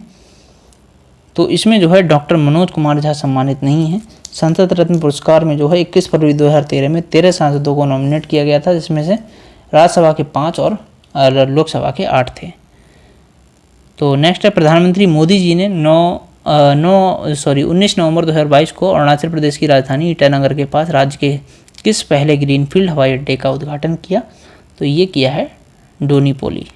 तो इसमें जो है डॉक्टर मनोज कुमार झा सम्मानित नहीं है। संसद रत्न पुरस्कार में जो है 21 फरवरी 2013 में 13 सांसदों को नॉमिनेट किया गया था, जिसमें से राज्यसभा के 5 और लोकसभा के 8 थे। तो नेक्स्ट है, प्रधानमंत्री मोदी जी ने 19 नवंबर 2022 को अरुणाचल प्रदेश की राजधानी ईटानगर के पास राज्य के किस पहले ग्रीनफील्ड हवाई अड्डे का उद्घाटन किया? तो ये किया है डोनीपोली।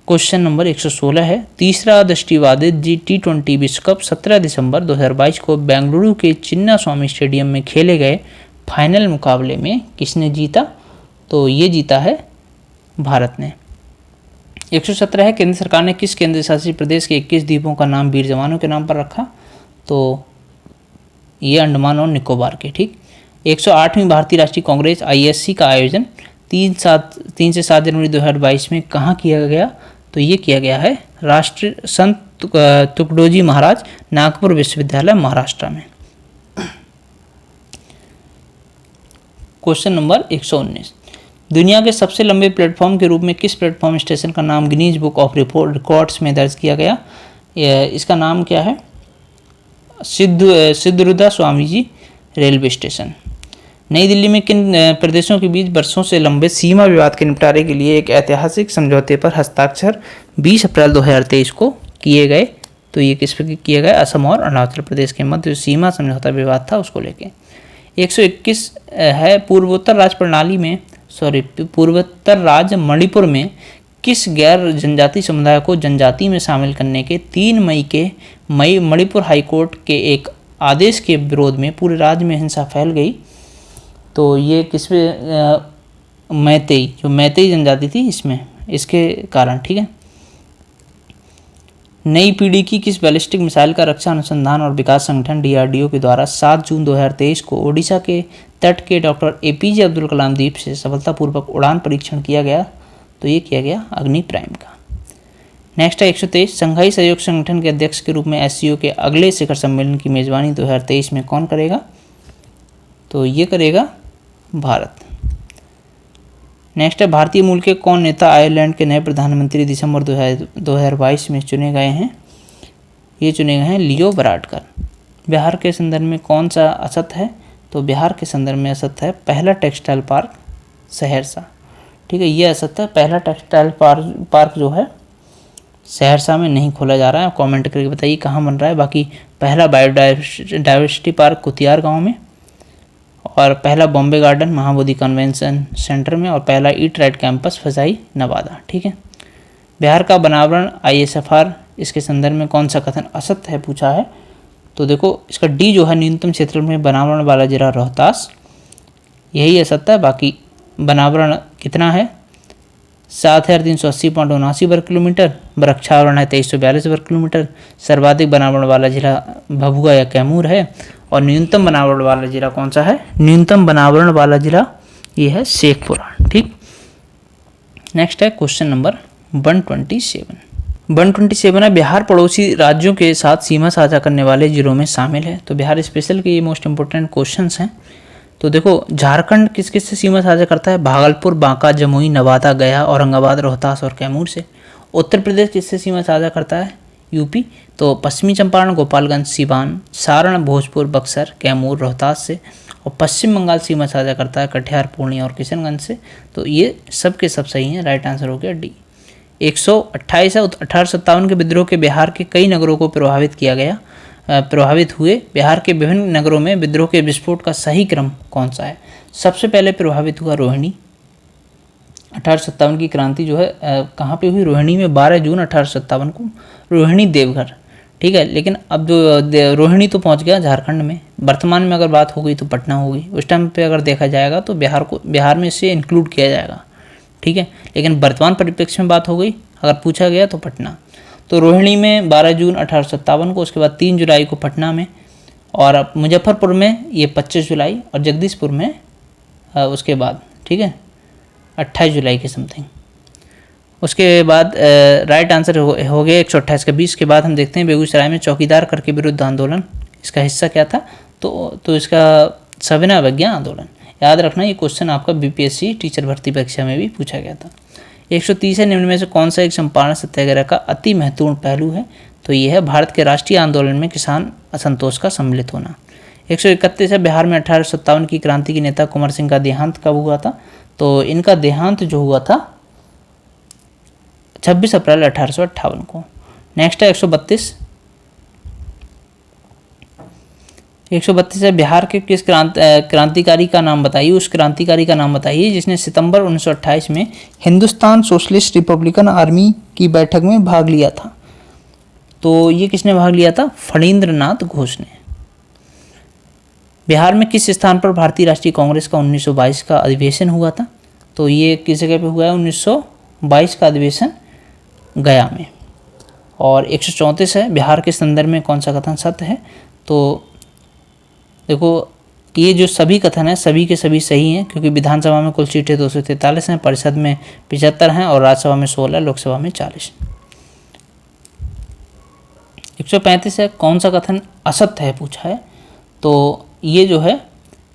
क्वेश्चन नंबर 116 है, तीसरा दृष्टिबाधित T20 विश्व कप 17 दिसंबर 2022 को बेंगलुरु के चिन्ना स्वामी स्टेडियम में खेले गए फाइनल मुकाबले में किसने जीता? तो ये जीता है भारत ने। 117 है, केंद्र सरकार ने किस केंद्र शासित प्रदेश के 21 द्वीपों का नाम वीर जवानों के नाम पर रखा? तो ये अंडमान और निकोबार के। ठीक। 108वीं भारतीय राष्ट्रीय कांग्रेस ISC का आयोजन 3 से 7 जनवरी 2022 में कहाँ किया गया? तो ये किया गया है राष्ट्रीय संत तुकडोजी महाराज नागपुर विश्वविद्यालय महाराष्ट्र में। क्वेश्चन नंबर 119, दुनिया के सबसे लंबे प्लेटफॉर्म के रूप में किस प्लेटफॉर्म स्टेशन का नाम गिनीज बुक ऑफ रिकॉर्ड्स में दर्ज किया गया? इसका नाम क्या है? सिद्धरूदा स्वामी जी रेलवे स्टेशन। नई दिल्ली में किन प्रदेशों के बीच वर्षों से लंबे सीमा विवाद के निपटारे के लिए एक ऐतिहासिक समझौते पर हस्ताक्षर 20 अप्रैल 2023 को किए गए? तो ये किस पर किए गए? असम और अरुणाचल प्रदेश के मध्य सीमा समझौता विवाद था उसको लेके। 121 है पूर्वोत्तर राज्य मणिपुर में किस गैर जनजाति समुदाय को जनजाति में शामिल करने के 3 मई के मणिपुर हाईकोर्ट के एक आदेश के विरोध में पूरे राज्य में हिंसा फैल गई? तो ये किस पे मैतेई जनजाति थी इसमें, इसके कारण, ठीक है। नई पीढ़ी की किस बैलिस्टिक मिसाइल का रक्षा अनुसंधान और विकास संगठन DRDO के द्वारा 7 जून 2023 को ओडिशा के तट के डॉक्टर APJ अब्दुल कलाम द्वीप से सफलतापूर्वक उड़ान परीक्षण किया गया? तो ये किया गया अग्नि प्राइम का। नेक्स्ट है 123, संघाई सहयोग संगठन के अध्यक्ष के रूप में SCO के अगले शिखर सम्मेलन की मेजबानी 2023 में कौन करेगा? तो ये करेगा भारत। नेक्स्ट है भारतीय मूल के कौन नेता आयरलैंड के नए प्रधानमंत्री दिसंबर 2022 में चुने गए हैं? ये चुने गए हैं लियो वराडकर। बिहार के संदर्भ में कौन सा असत है? तो बिहार के संदर्भ में असत है पहला टेक्सटाइल पार्क सहरसा, ठीक है। ये असत है, पहला टेक्सटाइल पार्क जो है सहरसा में नहीं खोला जा रहा है। कमेंट करके बताइए कहाँ बन रहा है। बाकी पहला बायोडाइवर्सिटी पार्क कुतियार गांव में, और पहला Bombay garden Mahabodhi convention centre में, और पहला ईट राइट कैंपस फजाई नवादा, ठीक है। बिहार का बनावरण ISFR, इसके संदर्भ में कौन सा कथन असत्य है पूछा है? तो देखो इसका D जो है न्यूनतम क्षेत्र में बनावरण वाला जिला रोहतास, यही असत्य है। बाकी बनावरण कितना है? 7380.79 वर्ग किलोमीटर। वृक्षावरण है 2342 वर्ग किलोमीटर। सर्वाधिक बनावरण वाला जिला भभुआ या कैमूर है, और न्यूनतम बनावरण वाला जिला कौन सा है? न्यूनतम बनावरण वाला जिला ये है शेखपुरा, ठीक। नेक्स्ट है क्वेश्चन नंबर 127 है बिहार पड़ोसी राज्यों के साथ सीमा साझा करने वाले जिलों में शामिल है। तो बिहार स्पेशल के ये मोस्ट इंपोर्टेंट क्वेश्चंस हैं। तो देखो झारखंड किस किस से सीमा साझा करता है? भागलपुर, बांका, जमुई, नवादा, गया, औरंगाबाद, रोहतास और कैमूर से। उत्तर प्रदेश किससे सीमा साझा करता है? यूपी। तो पश्चिमी चंपारण, गोपालगंज, सिवान, सारण, भोजपुर, बक्सर, कैमूर, रोहतास से। और पश्चिम बंगाल सीमा साझा करता है कटिहार, पूर्णिया और किशनगंज से। तो ये सब के सब सही हैं, राइट आंसर हो गया D। 128 है 1857 के विद्रोह के बिहार के कई नगरों को प्रभावित हुए। बिहार के विभिन्न नगरों में विद्रोह के विस्फोट का सही क्रम कौन सा है? सबसे पहले प्रभावित हुआ रोहिणी। 1857 की क्रांति जो है कहाँ पे हुई? रोहिणी में 12 जून 1857 को, रोहिणी देवघर, ठीक है। लेकिन अब जो रोहिणी तो पहुँच गया झारखंड में। वर्तमान में अगर बात होगी तो पटना होगी। उस टाइम पे अगर देखा जाएगा तो बिहार में इसे इंक्लूड किया जाएगा, ठीक है। लेकिन वर्तमान परिप्रेक्ष्य में बात हो गई, अगर पूछा गया तो पटना। तो रोहिणी में 12 जून 1857 को, उसके बाद 3 जुलाई को पटना में, और मुजफ्फरपुर में ये 25 जुलाई, और जगदीशपुर में उसके बाद, ठीक है, 28 जुलाई के समथिंग। उसके बाद राइट आंसर हो गया 128 का 20 के बाद हम देखते हैं बेगूसराय में चौकीदार कर के विरुद्ध आंदोलन, इसका हिस्सा क्या था? तो इसका सविनय अवज्ञा आंदोलन। याद रखना ये क्वेश्चन आपका BPSC टीचर भर्ती परीक्षा में भी पूछा गया था। 130 है निम्न में से कौन सा एक चंपारण सत्याग्रह का अति महत्वपूर्ण पहलू है? तो ये है भारत के राष्ट्रीय आंदोलन में किसान असंतोष का सम्मिलित होना। 131 है बिहार में 1857 की क्रांति के नेता कुंवर सिंह का देहांत कब हुआ था? तो इनका देहांत जो हुआ था 26 अप्रैल 1858 को। नेक्स्ट है 132 है बिहार के किस क्रांतिकारी का नाम बताइए? उस क्रांतिकारी का नाम बताइए जिसने सितंबर 1928 में हिंदुस्तान सोशलिस्ट रिपब्लिकन आर्मी की बैठक में भाग लिया था। तो ये किसने भाग लिया था? फणींद्र नाथ घोष ने। बिहार में किस स्थान पर भारतीय राष्ट्रीय कांग्रेस का 1922 का अधिवेशन हुआ था? तो ये किस जगह पे हुआ है? 1922 का अधिवेशन गया में। और 134 है बिहार के संदर्भ में कौन सा कथन सत्य है? तो देखो ये जो सभी कथन है सभी के सभी सही हैं, क्योंकि विधानसभा में कुल सीटें 243 हैं, परिषद में 75 हैं और राज्यसभा में 16, लोकसभा में 40। 135 है, कौन सा कथन असत्य है पूछा है। तो ये जो है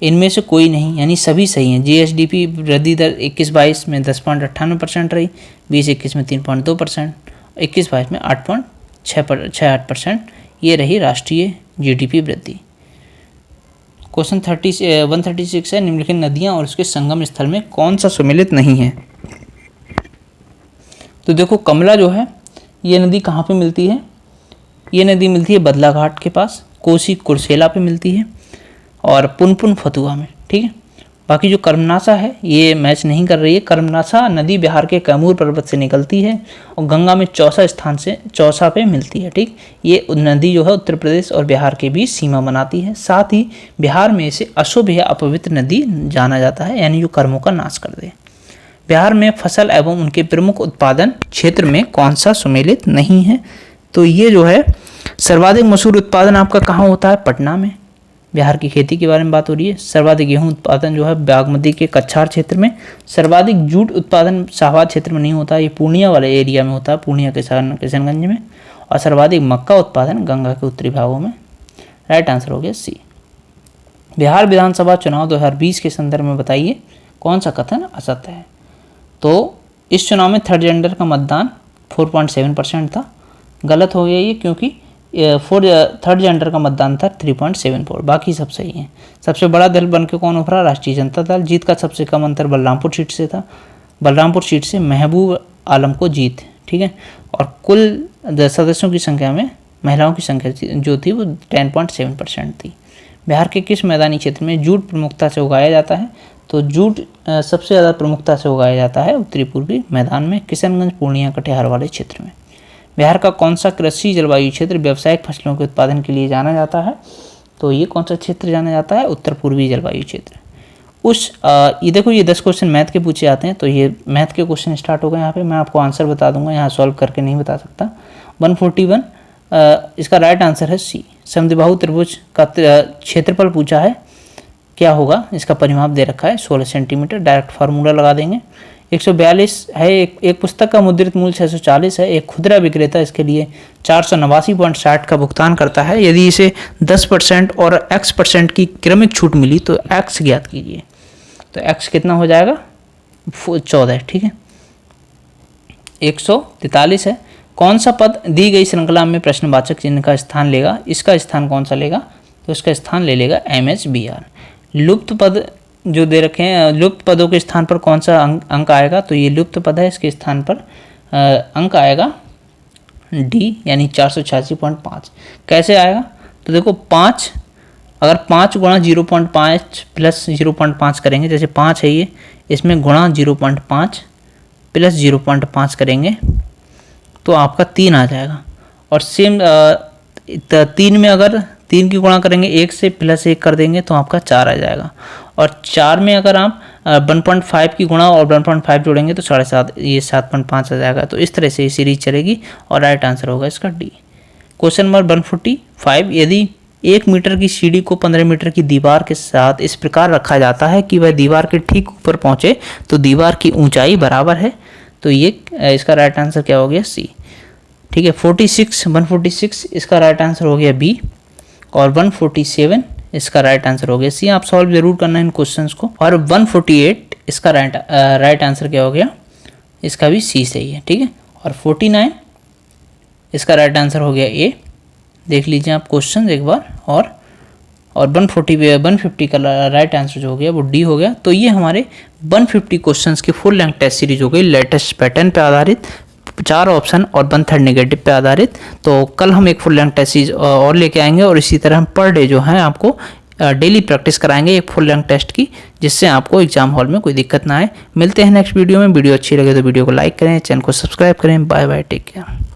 इनमें से कोई नहीं, यानी सभी सही हैं। जीएसडीपी वृद्धि दर 21-22 में 10.98% रही, 20-21 में 3.2%, 21-22 में 8.68%, ये रही राष्ट्रीय जीडीपी वृद्धि। क्वेश्चन 136 है, निम्नलिखित नदियां और उसके संगम स्थल में कौन सा सम्मिलित नहीं है। तो देखो कमला जो है ये नदी कहाँ पे मिलती है, ये नदी मिलती है बदलाघाट के पास, कोसी कुर्सेला पे मिलती है और पुनपुन फतुहा में, ठीक है। बाकी जो कर्मनासा है ये मैच नहीं कर रही है। कर्मनासा नदी बिहार के कैमूर पर्वत से निकलती है और गंगा में चौसा पे मिलती है, ठीक। ये नदी जो है उत्तर प्रदेश और बिहार के बीच सीमा बनाती है। साथ ही बिहार में इसे अशुभ या अपवित्र नदी जाना जाता है, यानी जो कर्मों का नाश कर दे। बिहार में फसल एवं उनके प्रमुख उत्पादन क्षेत्र में कौन सा सम्मिलित नहीं है। तो ये जो है सर्वाधिक मशहूर उत्पादन आपका कहाँ होता है, पटना में। बिहार की खेती के बारे में बात हो रही है। सर्वाधिक गेहूं उत्पादन जो है बागमती के कछार क्षेत्र में। सर्वाधिक जूट उत्पादन शाहबाद क्षेत्र में नहीं होता, ये पूर्णिया वाले एरिया में होता है, पूर्णिया किशनगंज में। और सर्वाधिक मक्का उत्पादन गंगा के उत्तरी भागों में। राइट आंसर हो गया सी। बिहार विधानसभा चुनाव 2020 के संदर्भ में बताइए कौन सा कथन असत्य है। तो इस चुनाव में थर्ड जेंडर का मतदान 4.7% था, गलत हो गया ये, क्योंकि थर्ड जेंडर का मतदान था 3.74, बाकी सब सही हैं। सबसे बड़ा दल बन के कौन उभरा, राष्ट्रीय जनता दल। जीत का सबसे कम अंतर बलरामपुर सीट से था, बलरामपुर सीट से महबूब आलम को जीत, ठीक है। और कुल सदस्यों की संख्या में महिलाओं की संख्या जो थी वो 10.7% थी। बिहार के किस मैदानी क्षेत्र में जूट प्रमुखता से उगाया जाता है। तो जूट सबसे ज़्यादा प्रमुखता से उगाया जाता है उत्तरी पूर्वी मैदान में, किशनगंज, पूर्णिया, कटिहार वाले क्षेत्र में। बिहार का कौन सा कृषि जलवायु क्षेत्र व्यावसायिक फसलों के उत्पादन के लिए जाना जाता है। तो ये कौन सा क्षेत्र जाना जाता है, उत्तर पूर्वी जलवायु क्षेत्र। ये देखो ये 10 क्वेश्चन मैथ के पूछे जाते हैं, तो ये मैथ के क्वेश्चन स्टार्ट हो गए। यहाँ पे मैं आपको आंसर बता दूंगा, यहाँ सॉल्व करके नहीं बता सकता। 141 इसका राइट आंसर है सी। समद्विबाहु त्रिभुज का क्षेत्रफल पूछा है, क्या होगा, इसका परिमाप दे रखा है 16 सेंटीमीटर। डायरेक्ट फार्मूला लगा देंगे। 142 है, एक पुस्तक का मुद्रित मूल्य 640 है। एक खुदरा विक्रेता इसके लिए 489.60 का भुगतान करता है। यदि इसे 10% और x% की क्रमिक छूट मिली तो x ज्ञात कीजिए। तो x कितना हो जाएगा, 14, ठीक है। 143 है, कौन सा पद दी गई श्रृंखला में प्रश्नवाचक चिन्ह का स्थान लेगा। इसका स्थान कौन सा लेगा, तो इसका स्थान ले लेगा MHBR। लुप्त पद जो दे रखे हैं, लुप्त पदों के स्थान पर कौन सा अंक आएगा, तो ये लुप्त पद है, इसके स्थान पर अंक आएगा डी, यानी 486.5। कैसे आएगा, तो देखो 5, अगर 5 गुणा 0.5 प्लस 0.5 करेंगे, जैसे 5 है ये, इसमें गुणा 0.5 प्लस 0.5 करेंगे तो आपका 3 आ जाएगा। और सेम 3 में अगर 3 की गुणा करेंगे 1 से प्लस 1 कर देंगे तो आपका 4 आ जाएगा। और 4 में अगर आप 1.5 की गुणा और 1.5 जोड़ेंगे तो 7.5, ये 7.5 आ जाएगा। तो इस तरह से ये सीरीज चलेगी और राइट आंसर होगा इसका डी। क्वेश्चन नंबर 145, यदि 1 मीटर की सीढ़ी को 15 मीटर की दीवार के साथ इस प्रकार रखा जाता है कि वह दीवार के ठीक ऊपर पहुंचे तो दीवार की ऊंचाई बराबर है। तो ये इसका राइट आंसर क्या हो गया, सी, ठीक है। 146 इसका राइट आंसर हो गया बी और 147 इसका राइट आंसर हो गया सी। आप सॉल्व जरूर करना इन क्वेश्चंस को। और 148 इसका राइट आंसर क्या हो गया, इसका भी सी सही है, ठीक है। और 49 इसका राइट आंसर हो गया ए। देख लीजिए आप क्वेश्चन एक बार। और 150 का राइट आंसर जो हो गया वो डी हो गया। तो ये हमारे 150 क्वेश्चंस की फुल लेंथ टेस्ट सीरीज हो गई, लेटेस्ट पैटर्न पे आधारित, 4 ऑप्शन और 1/3 नेगेटिव पे आधारित। तो कल हम एक फुल लेंथ टेस्ट सीरीज और लेके आएंगे और इसी तरह हम पर डे जो है आपको डेली प्रैक्टिस कराएंगे एक फुल लेंथ टेस्ट की, जिससे आपको एग्जाम हॉल में कोई दिक्कत ना आए। मिलते हैं नेक्स्ट वीडियो में। वीडियो अच्छी लगे तो वीडियो को लाइक करें, चैनल को सब्सक्राइब करें। Bye bye, take care.